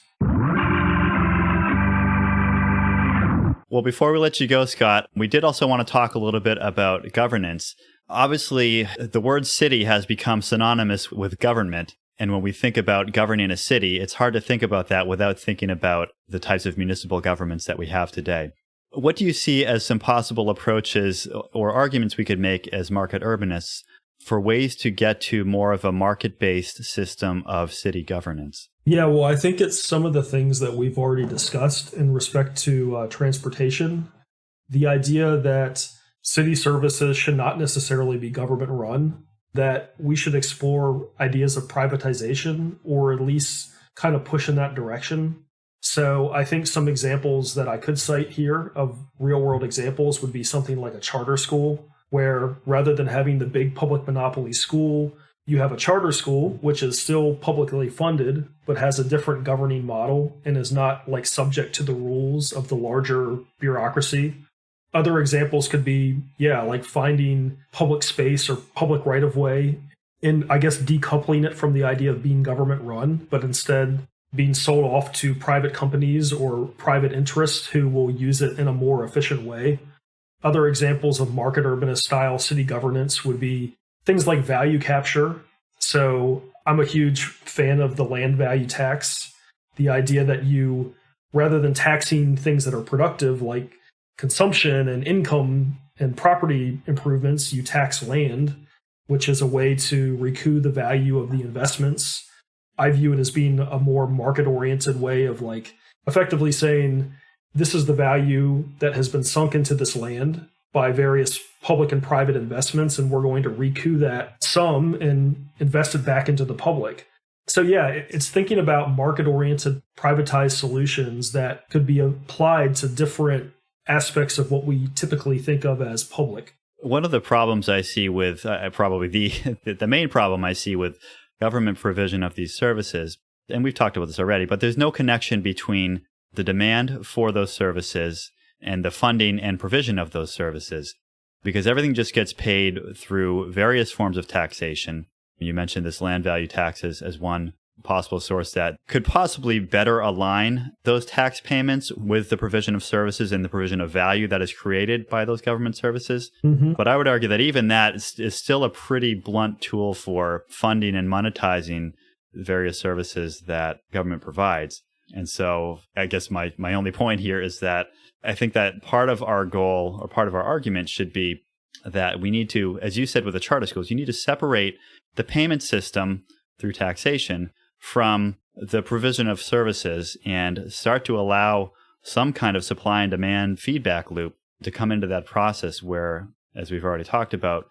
[SPEAKER 3] Well, before we let you go, Scott, we did also want to talk a little bit about governance. Obviously, the word city has become synonymous with government. And when we think about governing a city, it's hard to think about that without thinking about the types of municipal governments that we have today. What do you see as some possible approaches or arguments we could make as market urbanists for ways to get to more of a market-based system of city governance?
[SPEAKER 1] Yeah, well, I think it's some of the things that we've already discussed in respect to transportation. The idea that city services should not necessarily be government run, that we should explore ideas of privatization or at least kind of push in that direction. So I think some examples that I could cite here of real world examples would be something like a charter school, where rather than having the big public monopoly school, you have a charter school, which is still publicly funded, but has a different governing model and is not like subject to the rules of the larger bureaucracy. Other examples could be, like finding public space or public right-of-way and I guess decoupling it from the idea of being government run, but instead being sold off to private companies or private interests who will use it in a more efficient way. Other examples of market urbanist style city governance would be things like value capture. So I'm a huge fan of the land value tax. The idea that you, rather than taxing things that are productive like consumption and income and property improvements, you tax land, which is a way to recoup the value of the investments. I view it as being a more market-oriented way of like effectively saying, this is the value that has been sunk into this land. by various public and private investments, and we're going to recoup that sum and invest it back into the public. So yeah, it's thinking about market-oriented privatized solutions that could be applied to different aspects of what we typically think of as public.
[SPEAKER 3] One of the problems I see with, probably the main problem I see with government provision of these services, and we've talked about this already, but there's no connection between the demand for those services and the funding and provision of those services, because everything just gets paid through various forms of taxation. You mentioned this land value taxes as one possible source that could possibly better align those tax payments with the provision of services and the provision of value that is created by those government services. Mm-hmm. But I would argue that even that is still a pretty blunt tool for funding and monetizing the various services that government provides. And so I guess my only point here is that I think that part of our goal or part of our argument should be that we need to, as you said with the charter schools, you need to separate the payment system through taxation from the provision of services and start to allow some kind of supply and demand feedback loop to come into that process where, as we've already talked about,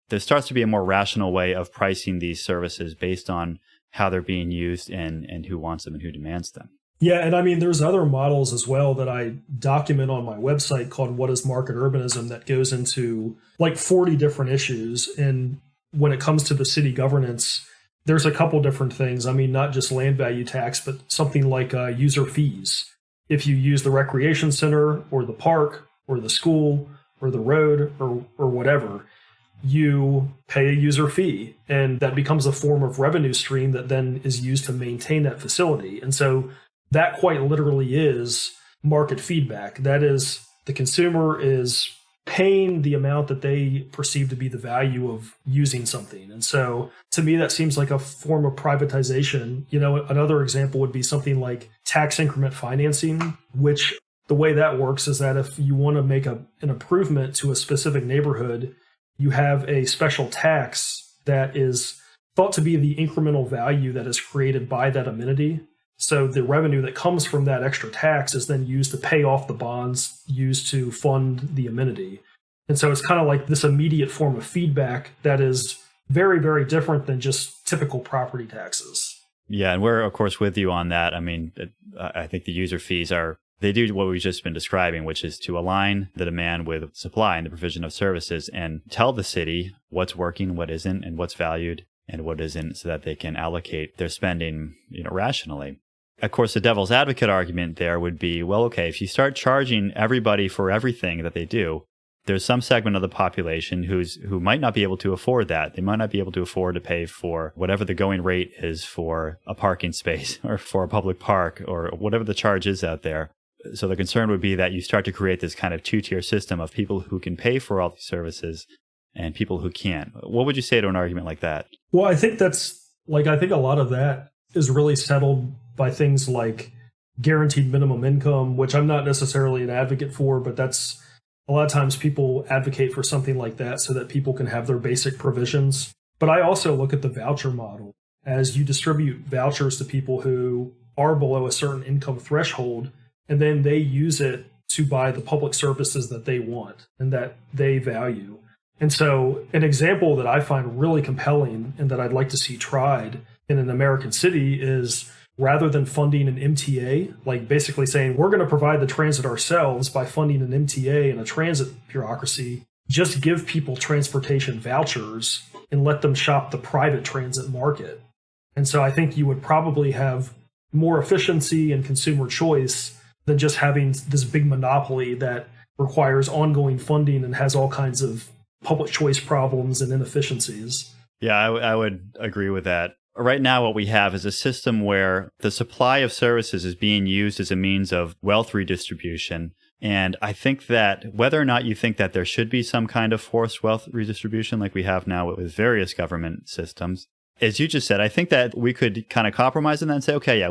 [SPEAKER 3] there starts to be a more rational way of pricing these services based on how they're being used and who wants them and who demands them.
[SPEAKER 1] Yeah, and I mean, there's other models as well that I document on my website called What is Market Urbanism that goes into like 40 different issues. And when it comes to the city governance, there's a couple different things. I mean, not just land value tax, but something like user fees. If you use the recreation center or the park or the school or the road or whatever, you pay a user fee, and that becomes a form of revenue stream that then is used to maintain that facility. And so that quite literally is market feedback. That is, the consumer is paying the amount that they perceive to be the value of using something. And so to me, that seems like a form of privatization. You know, another example would be something like tax increment financing, which the way that works is that if you want to make an improvement to a specific neighborhood, you have a special tax that is thought to be the incremental value that is created by that amenity. So the revenue that comes from that extra tax is then used to pay off the bonds used to fund the amenity. And so it's kind of like this immediate form of feedback that is very, very different than just typical property taxes.
[SPEAKER 3] Yeah, and we're, of course, with you on that. I mean, I think the user fees they do what we've just been describing, which is to align the demand with supply and the provision of services and tell the city what's working, what isn't, and what's valued and what isn't, so that they can allocate their spending, rationally. Of course, the devil's advocate argument there would be, well, okay, if you start charging everybody for everything that they do, there's some segment of the population who might not be able to afford that. They might not be able to afford to pay for whatever the going rate is for a parking space or for a public park or whatever the charge is out there. So the concern would be that you start to create this kind of two-tier system of people who can pay for all these services and people who can't. What would you say to an argument like that?
[SPEAKER 1] Well, I think I think a lot of that is really settled by things like guaranteed minimum income, which I'm not necessarily an advocate for, but that's a lot of times people advocate for something like that so that people can have their basic provisions. But I also look at the voucher model as you distribute vouchers to people who are below a certain income threshold, and then they use it to buy the public services that they want and that they value. And so an example that I find really compelling and that I'd like to see tried in an American city is, rather than funding an MTA, like basically saying we're going to provide the transit ourselves by funding an MTA and a transit bureaucracy, just give people transportation vouchers and let them shop the private transit market. And so I think you would probably have more efficiency and consumer choice than just having this big monopoly that requires ongoing funding and has all kinds of public choice problems and inefficiencies.
[SPEAKER 3] Yeah, I would agree with that. Right now, what we have is a system where the supply of services is being used as a means of wealth redistribution. And I think that whether or not you think that there should be some kind of forced wealth redistribution like we have now with various government systems, as you just said, I think that we could kind of compromise on that and say, okay, yeah,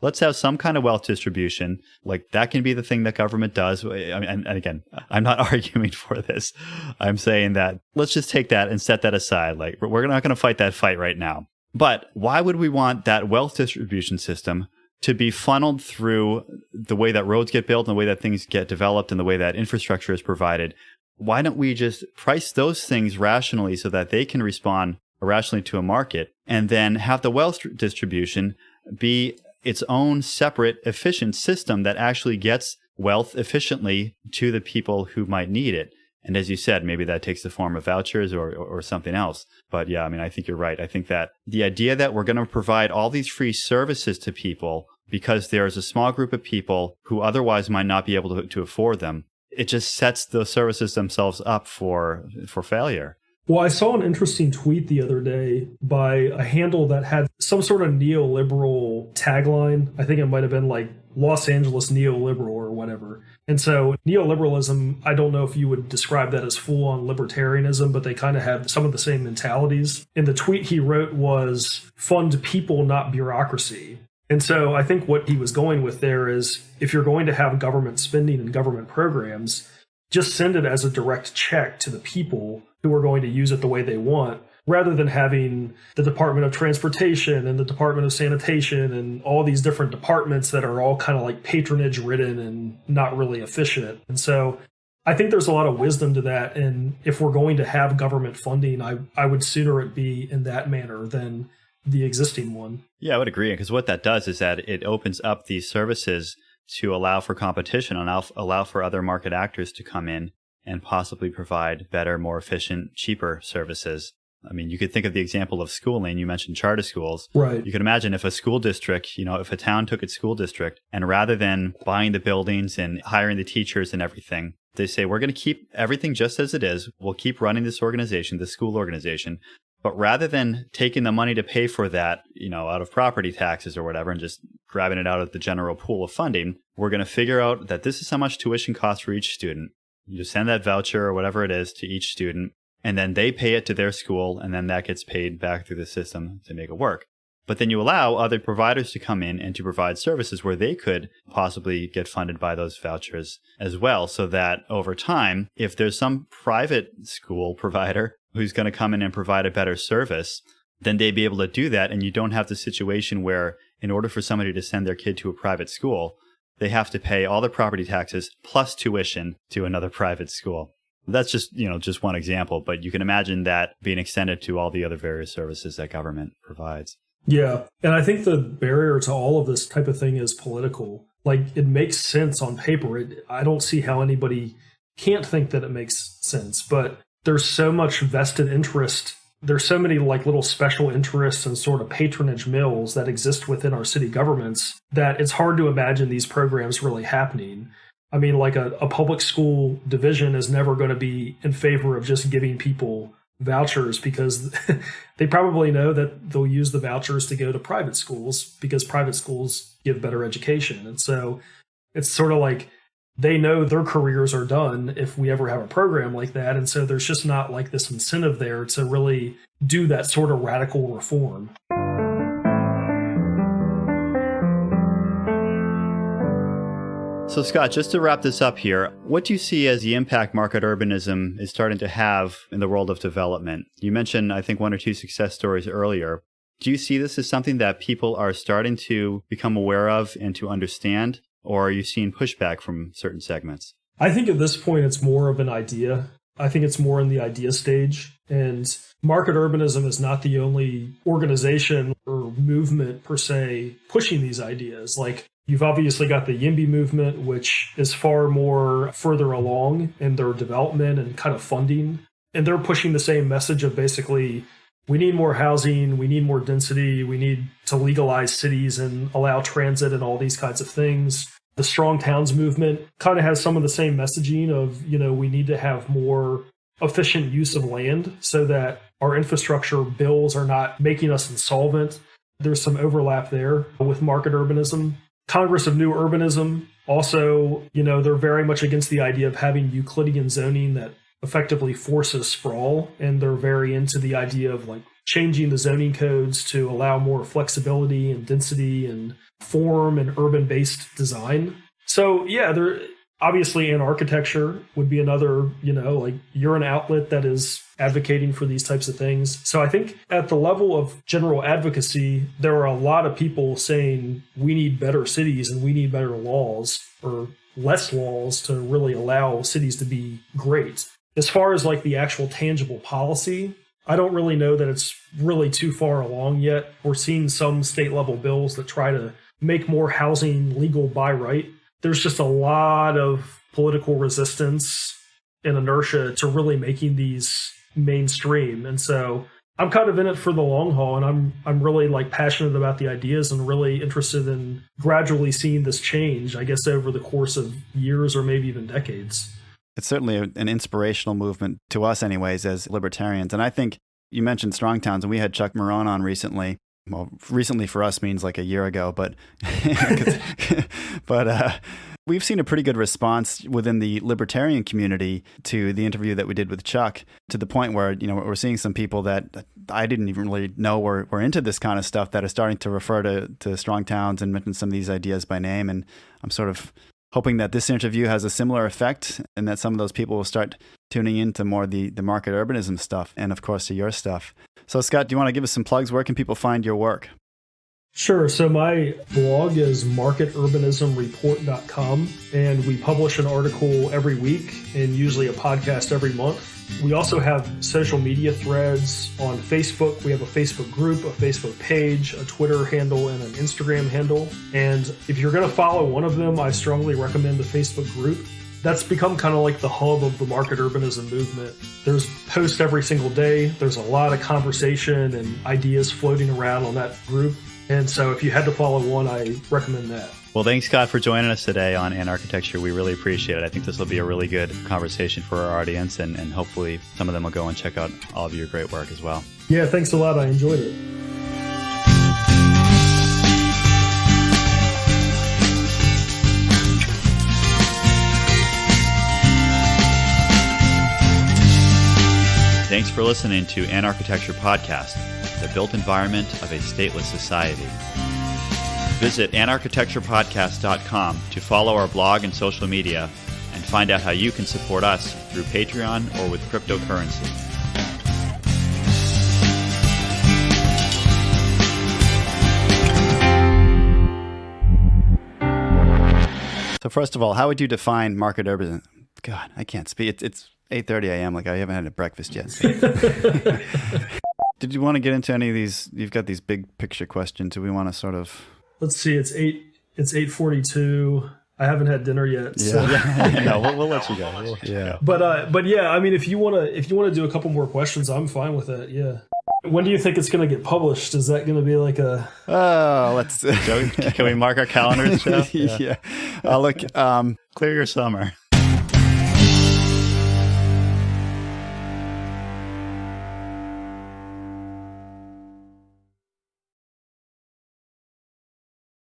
[SPEAKER 3] let's have some kind of wealth distribution. Like that can be the thing that government does. And again, I'm not arguing for this. I'm saying that let's just take that and set that aside. Like we're not going to fight that fight right now. But why would we want that wealth distribution system to be funneled through the way that roads get built and the way that things get developed and the way that infrastructure is provided why don't we just price those things rationally so that they can respond rationally to a market, and then have the wealth distribution be its own separate, efficient system that actually gets wealth efficiently to the people who might need it. And as you said, maybe that takes the form of vouchers or something else. But yeah, I mean, I think you're right. I think that the idea that we're going to provide all these free services to people because there's a small group of people who otherwise might not be able to afford them, it just sets those services themselves up for failure.
[SPEAKER 1] Well, I saw an interesting tweet the other day by a handle that had some sort of neoliberal tagline. I think it might have been like Los Angeles neoliberal or whatever. And so neoliberalism, I don't know if you would describe that as full-on libertarianism, but they kind of have some of the same mentalities. And the tweet he wrote was, fund people, not bureaucracy. And so I think what he was going with there is, if you're going to have government spending and government programs, just send it as a direct check to the people who are going to use it the way they want, rather than having the Department of Transportation and the Department of Sanitation and all these different departments that are all kind of like patronage ridden and not really efficient. And so I think there's a lot of wisdom to that. And if we're going to have government funding, I would sooner it be in that manner than the existing one.
[SPEAKER 3] Yeah, I would agree, because what that does is that it opens up these services to allow for competition and allow for other market actors to come in and possibly provide better, more efficient, cheaper services. I mean, you could think of the example of schooling. You mentioned charter schools.
[SPEAKER 1] Right.
[SPEAKER 3] You could imagine if a school district, if a town took its school district, and rather than buying the buildings and hiring the teachers and everything, they say, we're going to keep everything just as it is. We'll keep running this organization, the school organization. But rather than taking the money to pay for that, out of property taxes or whatever, and just grabbing it out of the general pool of funding, we're going to figure out that this is how much tuition costs for each student. You just send that voucher or whatever it is to each student, and then they pay it to their school, and then that gets paid back through the system to make it work. But then you allow other providers to come in and to provide services where they could possibly get funded by those vouchers as well, so that over time, if there's some private school provider who's going to come in and provide a better service, then they'd be able to do that, and you don't have the situation where in order for somebody to send their kid to a private school, they have to pay all the property taxes plus tuition to another private school. That's just one example, but you can imagine that being extended to all the other various services that government provides.
[SPEAKER 1] Yeah. And I think the barrier to all of this type of thing is political. Like, it makes sense on paper. I don't see how anybody can't think that it makes sense, but there's so much vested interest. There's so many like little special interests and sort of patronage mills that exist within our city governments that it's hard to imagine these programs really happening. I mean, like a public school division is never going to be in favor of just giving people vouchers, because they probably know that they'll use the vouchers to go to private schools because private schools give better education. And so it's sort of like they know their careers are done if we ever have a program like that. And so there's just not like this incentive there to really do that sort of radical reform.
[SPEAKER 3] So Scott, just to wrap this up here, what do you see as the impact market urbanism is starting to have in the world of development? You mentioned, I think, one or two success stories earlier. Do you see this as something that people are starting to become aware of and to understand, or are you seeing pushback from certain segments?
[SPEAKER 1] I think at this point it's more of an idea. I think it's more in the idea stage. And market urbanism is not the only organization or movement per se pushing these ideas. Like, you've obviously got the YIMBY movement, which is far more further along in their development and kind of funding. And they're pushing the same message of basically, we need more housing, we need more density, we need to legalize cities and allow transit and all these kinds of things. The Strong Towns movement kind of has some of the same messaging of, we need to have more efficient use of land so that our infrastructure bills are not making us insolvent. There's some overlap there with market urbanism. Congress of New Urbanism also, they're very much against the idea of having Euclidean zoning that effectively forces sprawl. And they're very into the idea of like changing the zoning codes to allow more flexibility and density and form and urban-based design. So yeah, obviously in architecture would be another, like you're an outlet that is advocating for these types of things. So I think at the level of general advocacy, there are a lot of people saying we need better cities and we need better laws or less laws to really allow cities to be great. As far as like the actual tangible policy, I don't really know that it's really too far along yet. We're seeing some state level bills that try to make more housing legal by right. There's just a lot of political resistance and inertia to really making these mainstream. And so I'm kind of in it for the long haul, and I'm really like passionate about the ideas and really interested in gradually seeing this change, I guess, over the course of years or maybe even decades.
[SPEAKER 2] It's certainly an inspirational movement to us anyways as libertarians. And I think you mentioned strong towns, and we had Chuck Marone on recently. Well, recently for us means like a year ago, but we've seen a pretty good response within the libertarian community to the interview that we did with Chuck, to the point where, you know, we're seeing some people that I didn't even really know were into this kind of stuff that are starting to refer to strong towns and mention some of these ideas by name. And I'm sort of hoping that this interview has a similar effect and that some of those people will start tuning into more the market urbanism stuff and, of course, to your stuff. So, Scott, do you want to give us some plugs? Where can people find your work?
[SPEAKER 1] Sure. So my blog is marketurbanismreport.com, and we publish an article every week and usually a podcast every month. We also have social media threads on Facebook. We have a Facebook group, a Facebook page, a Twitter handle, and an Instagram handle. And if you're going to follow one of them, I strongly recommend the Facebook group. That's become kind of like the hub of the market urbanism movement. There's posts every single day. There's a lot of conversation and ideas floating around on that group. And so if you had to follow one, I recommend that.
[SPEAKER 3] Well, thanks, Scott, for joining us today on Anarchitecture. We really appreciate it. I think this will be a really good conversation for our audience, and hopefully some of them will go and check out all of your great work as well.
[SPEAKER 1] Yeah, thanks a lot. I enjoyed it.
[SPEAKER 3] Thanks for listening to Anarchitecture Podcast, the built environment of a stateless society. Visit anarchitecturepodcast.com to follow our blog and social media and find out how you can support us through Patreon or with cryptocurrency.
[SPEAKER 2] So first of all, how would you define market urbanism? God, I can't speak. It's 8:30 a.m. Like I haven't had a breakfast yet. Did you want to get into any of these? You've got these big picture questions. Do we want to sort of?
[SPEAKER 1] Let's see. It's 8:42. I haven't had dinner yet. So.
[SPEAKER 3] Yeah. No, we'll let you go.
[SPEAKER 2] Yeah.
[SPEAKER 1] But yeah, I mean, if you want to do a couple more questions, I'm fine with that. Yeah. When do you think it's going to get published? Is that going to be like a?
[SPEAKER 2] Oh, let's.
[SPEAKER 3] Can we mark our calendars, Joe?
[SPEAKER 2] Yeah. Look.
[SPEAKER 3] Clear your summer.